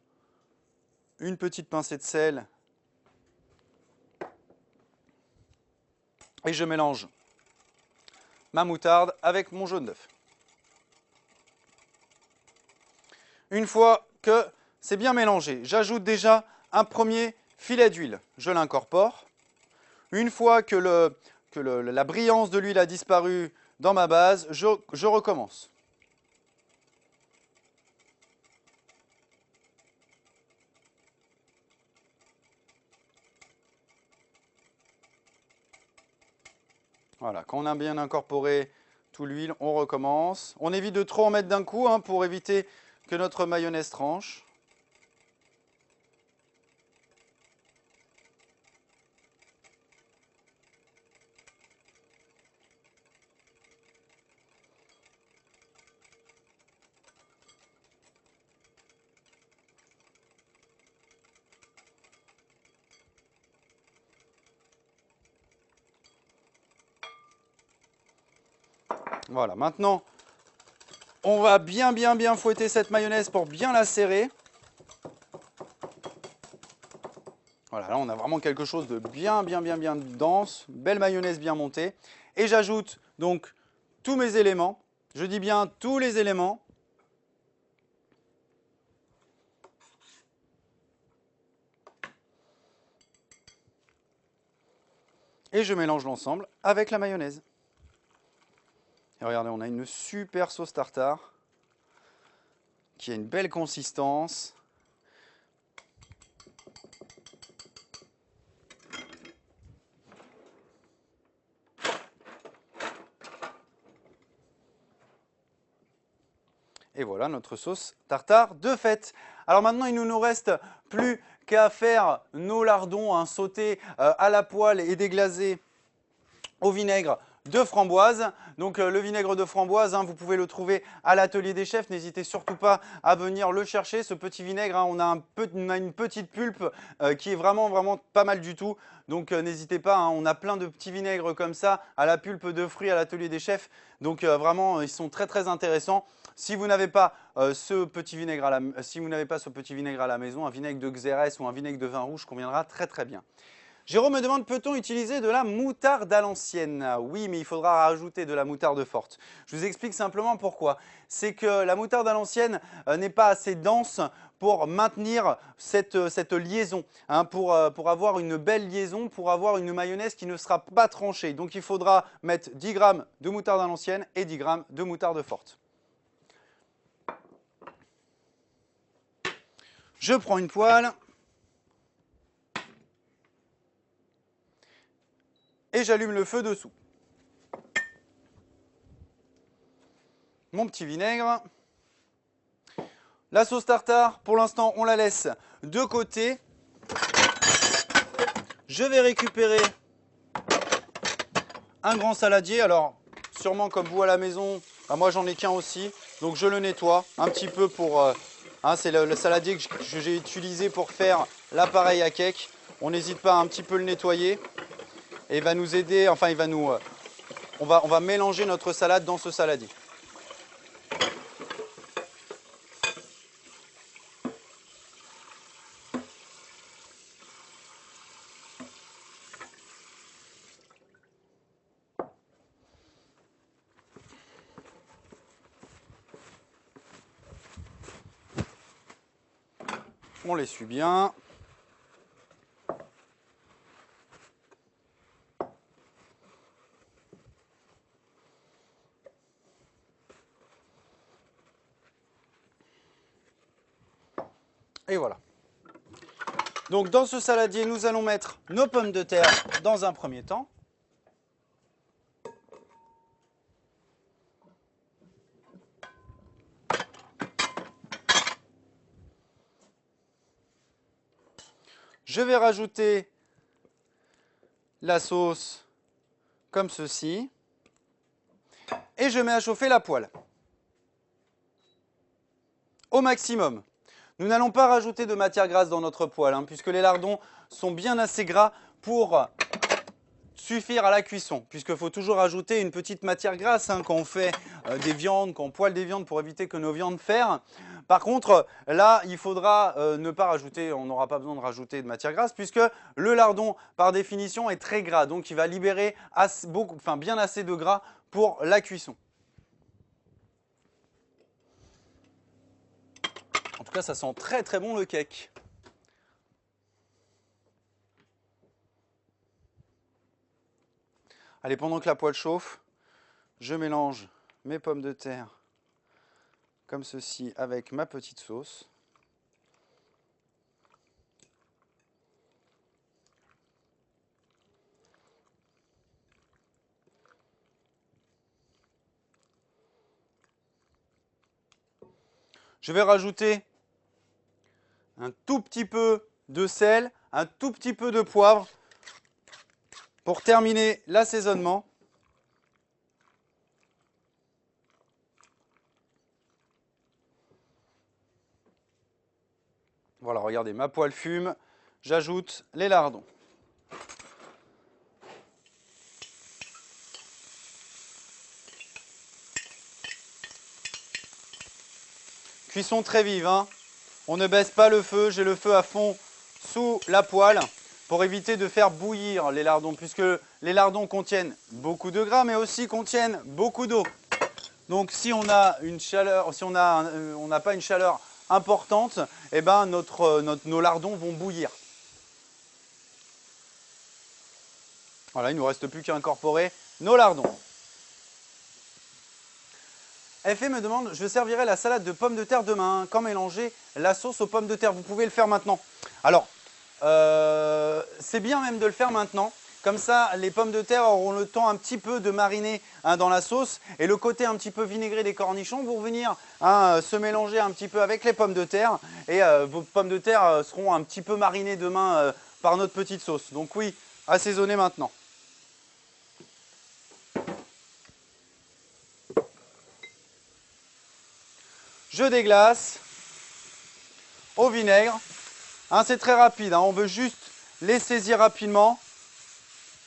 une petite pincée de sel et je mélange ma moutarde avec mon jaune d'œuf. Une fois que c'est bien mélangé, j'ajoute déjà un premier filet d'huile. Je l'incorpore. Une fois que la brillance de l'huile a disparu dans ma base, je recommence. Voilà, quand on a bien incorporé tout l'huile, on recommence. On évite de trop en mettre d'un coup hein, pour éviter que notre mayonnaise tranche. Voilà, maintenant, on va bien fouetter cette mayonnaise pour bien la serrer. Voilà, là on a vraiment quelque chose de bien dense, belle mayonnaise bien montée. Et j'ajoute donc tous mes éléments, je dis bien tous les éléments. Et je mélange l'ensemble avec la mayonnaise. Et regardez, on a une super sauce tartare qui a une belle consistance. Et voilà notre sauce tartare de fait. Alors maintenant, il ne nous reste plus qu'à faire nos lardons hein, sautés à la poêle et déglazés au vinaigre de framboise. Donc le vinaigre de framboise, hein, vous pouvez le trouver à l'atelier des chefs. N'hésitez surtout pas à venir le chercher. Ce petit vinaigre, hein, on a une petite pulpe qui est vraiment pas mal du tout. Donc n'hésitez pas, hein, on a plein de petits vinaigres comme ça à la pulpe de fruits à l'atelier des chefs. Donc vraiment, ils sont très intéressants. Si vous n'avez pas ce petit vinaigre à la maison, un vinaigre de xérès ou un vinaigre de vin rouge conviendra très bien. Jérôme me demande, peut-on utiliser de la moutarde à l'ancienne? Oui, mais il faudra rajouter de la moutarde forte. Je vous explique simplement pourquoi. C'est que la moutarde à l'ancienne n'est pas assez dense pour maintenir cette liaison, hein, pour avoir une belle liaison, pour avoir une mayonnaise qui ne sera pas tranchée. Donc il faudra mettre 10 g de moutarde à l'ancienne et 10 g de moutarde forte. Je prends une poêle. Et j'allume le feu dessous. Mon petit vinaigre. La sauce tartare, pour l'instant, on la laisse de côté. Je vais récupérer un grand saladier. Alors, sûrement comme vous à la maison, bah moi j'en ai qu'un aussi. Donc je le nettoie un petit peu pour... hein, c'est le saladier que j'ai utilisé pour faire l'appareil à cake. On n'hésite pas à un petit peu le nettoyer. Et il va nous aider, enfin on va mélanger notre salade dans ce saladier. On l'essuie bien. Et voilà. Donc dans ce saladier, nous allons mettre nos pommes de terre dans un premier temps. Je vais rajouter la sauce comme ceci. Et je mets à chauffer la poêle au maximum. Nous n'allons pas rajouter de matière grasse dans notre poêle, hein, puisque les lardons sont bien assez gras pour suffire à la cuisson, puisqu'il faut toujours ajouter une petite matière grasse hein, quand on fait des viandes, quand on poêle des viandes pour éviter que nos viandes ferment. Par contre, là, il faudra ne pas rajouter, on n'aura pas besoin de rajouter de matière grasse, puisque le lardon, par définition, est très gras, donc il va libérer bien assez de gras pour la cuisson. En tout cas, ça sent très très bon le cake. Allez, pendant que la poêle chauffe, je mélange mes pommes de terre comme ceci avec ma petite sauce. Je vais rajouter un tout petit peu de sel, un tout petit peu de poivre pour terminer l'assaisonnement. Voilà, regardez, ma poêle fume. J'ajoute les lardons. Cuisson très vive, hein. On ne baisse pas le feu, j'ai le feu à fond sous la poêle pour éviter de faire bouillir les lardons, puisque les lardons contiennent beaucoup de gras, mais aussi contiennent beaucoup d'eau. Donc si on a une chaleur, si on n'a pas une chaleur importante, eh ben nos lardons vont bouillir. Voilà, il ne nous reste plus qu'à incorporer nos lardons. Effet me demande, je servirai la salade de pommes de terre demain. Quand mélanger la sauce aux pommes de terre? Vous pouvez le faire maintenant. Alors, c'est bien même de le faire maintenant. Comme ça, les pommes de terre auront le temps un petit peu de mariner hein, dans la sauce. Et le côté un petit peu vinaigré des cornichons vont venir hein, se mélanger un petit peu avec les pommes de terre. Et vos pommes de terre seront un petit peu marinées demain par notre petite sauce. Donc oui, assaisonnez maintenant. Je déglace au vinaigre. Hein, c'est très rapide, hein, on veut juste les saisir rapidement.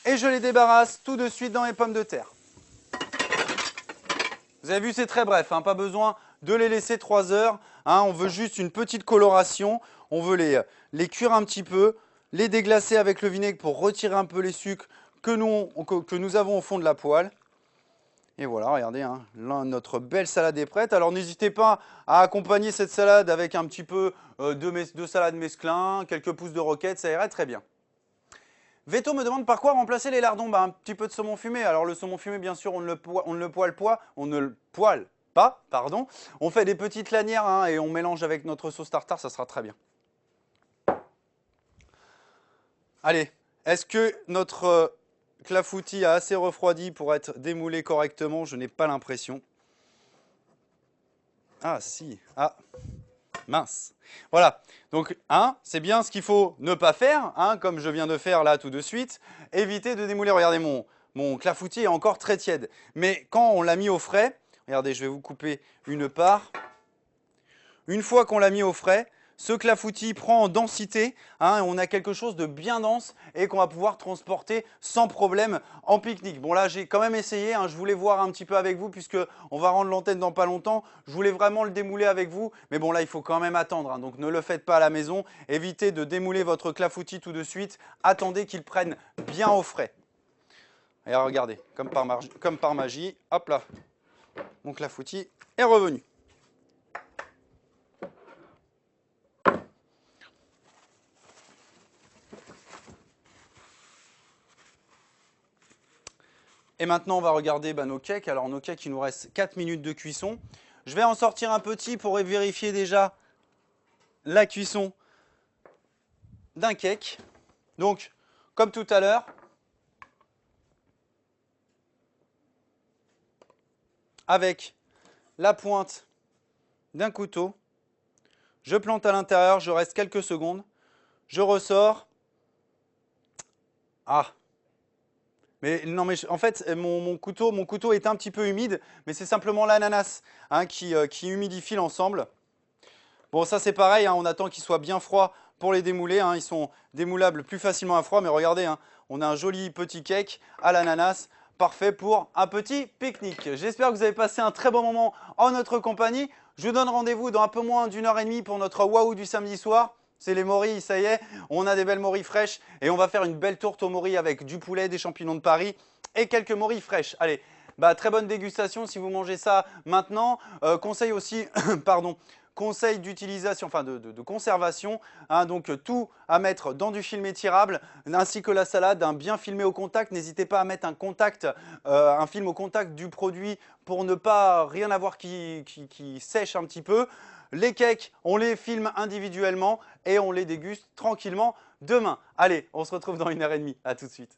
Et je les débarrasse tout de suite dans les pommes de terre. Vous avez vu, c'est très bref, hein, pas besoin de les laisser 3 heures. Hein, on veut juste une petite coloration. On veut les cuire un petit peu, les déglacer avec le vinaigre pour retirer un peu les sucres que nous avons au fond de la poêle. Et voilà, regardez, hein, là, notre belle salade est prête. Alors n'hésitez pas à accompagner cette salade avec un petit peu de salade mesclun, quelques pousses de roquette, ça irait très bien. Veto me demande par quoi remplacer les lardons. Un petit peu de saumon fumé. Alors le saumon fumé, bien sûr, on ne le poêle pas, pardon. On fait des petites lanières hein, et on mélange avec notre sauce tartare, ça sera très bien. Allez, est-ce que notre clafoutis a assez refroidi pour être démoulé correctement? Je n'ai pas l'impression. Ah si, ah, mince. Voilà, donc hein, c'est bien ce qu'il faut ne pas faire, hein, comme je viens de faire là tout de suite. Éviter de démouler, regardez mon clafoutis est encore très tiède. Mais quand on l'a mis au frais, regardez, je vais vous couper une part. Une fois qu'on l'a mis au frais, ce clafoutis prend en densité, hein, on a quelque chose de bien dense et qu'on va pouvoir transporter sans problème en pique-nique. Bon là j'ai quand même essayé, hein, je voulais voir un petit peu avec vous puisque on va rendre l'antenne dans pas longtemps. Je voulais vraiment le démouler avec vous, mais bon là il faut quand même attendre, hein, donc ne le faites pas à la maison. Évitez de démouler votre clafoutis tout de suite, attendez qu'il prenne bien au frais. Et regardez, comme par magie, hop là, mon clafoutis est revenu. Et maintenant, on va regarder nos cakes. Alors, nos cakes, il nous reste 4 minutes de cuisson. Je vais en sortir un petit pour vérifier déjà la cuisson d'un cake. Donc, comme tout à l'heure, avec la pointe d'un couteau, je plante à l'intérieur, je reste quelques secondes, je ressors. Ah! Mais non, mais en fait, mon couteau est un petit peu humide, mais c'est simplement l'ananas hein, qui humidifie l'ensemble. Bon, ça c'est pareil, hein, on attend qu'il soit bien froid pour les démouler. Hein, ils sont démoulables plus facilement à froid, mais regardez, hein, on a un joli petit cake à l'ananas, parfait pour un petit pique-nique. J'espère que vous avez passé un très bon moment en notre compagnie. Je vous donne rendez-vous dans un peu moins d'1 h 30 pour notre waouh du samedi soir. C'est les morilles, ça y est, on a des belles morilles fraîches et on va faire une belle tourte aux morilles avec du poulet, des champignons de Paris et quelques morilles fraîches. Allez, très bonne dégustation si vous mangez ça maintenant. Conseil aussi, pardon, conseil d'utilisation, enfin de conservation, hein, donc tout à mettre dans du film étirable, ainsi que la salade, hein, bien filmé au contact. N'hésitez pas à mettre un film au contact du produit pour ne pas rien avoir qui sèche un petit peu. Les cakes, on les filme individuellement et on les déguste tranquillement demain. Allez, on se retrouve dans 1 h 30. À tout de suite.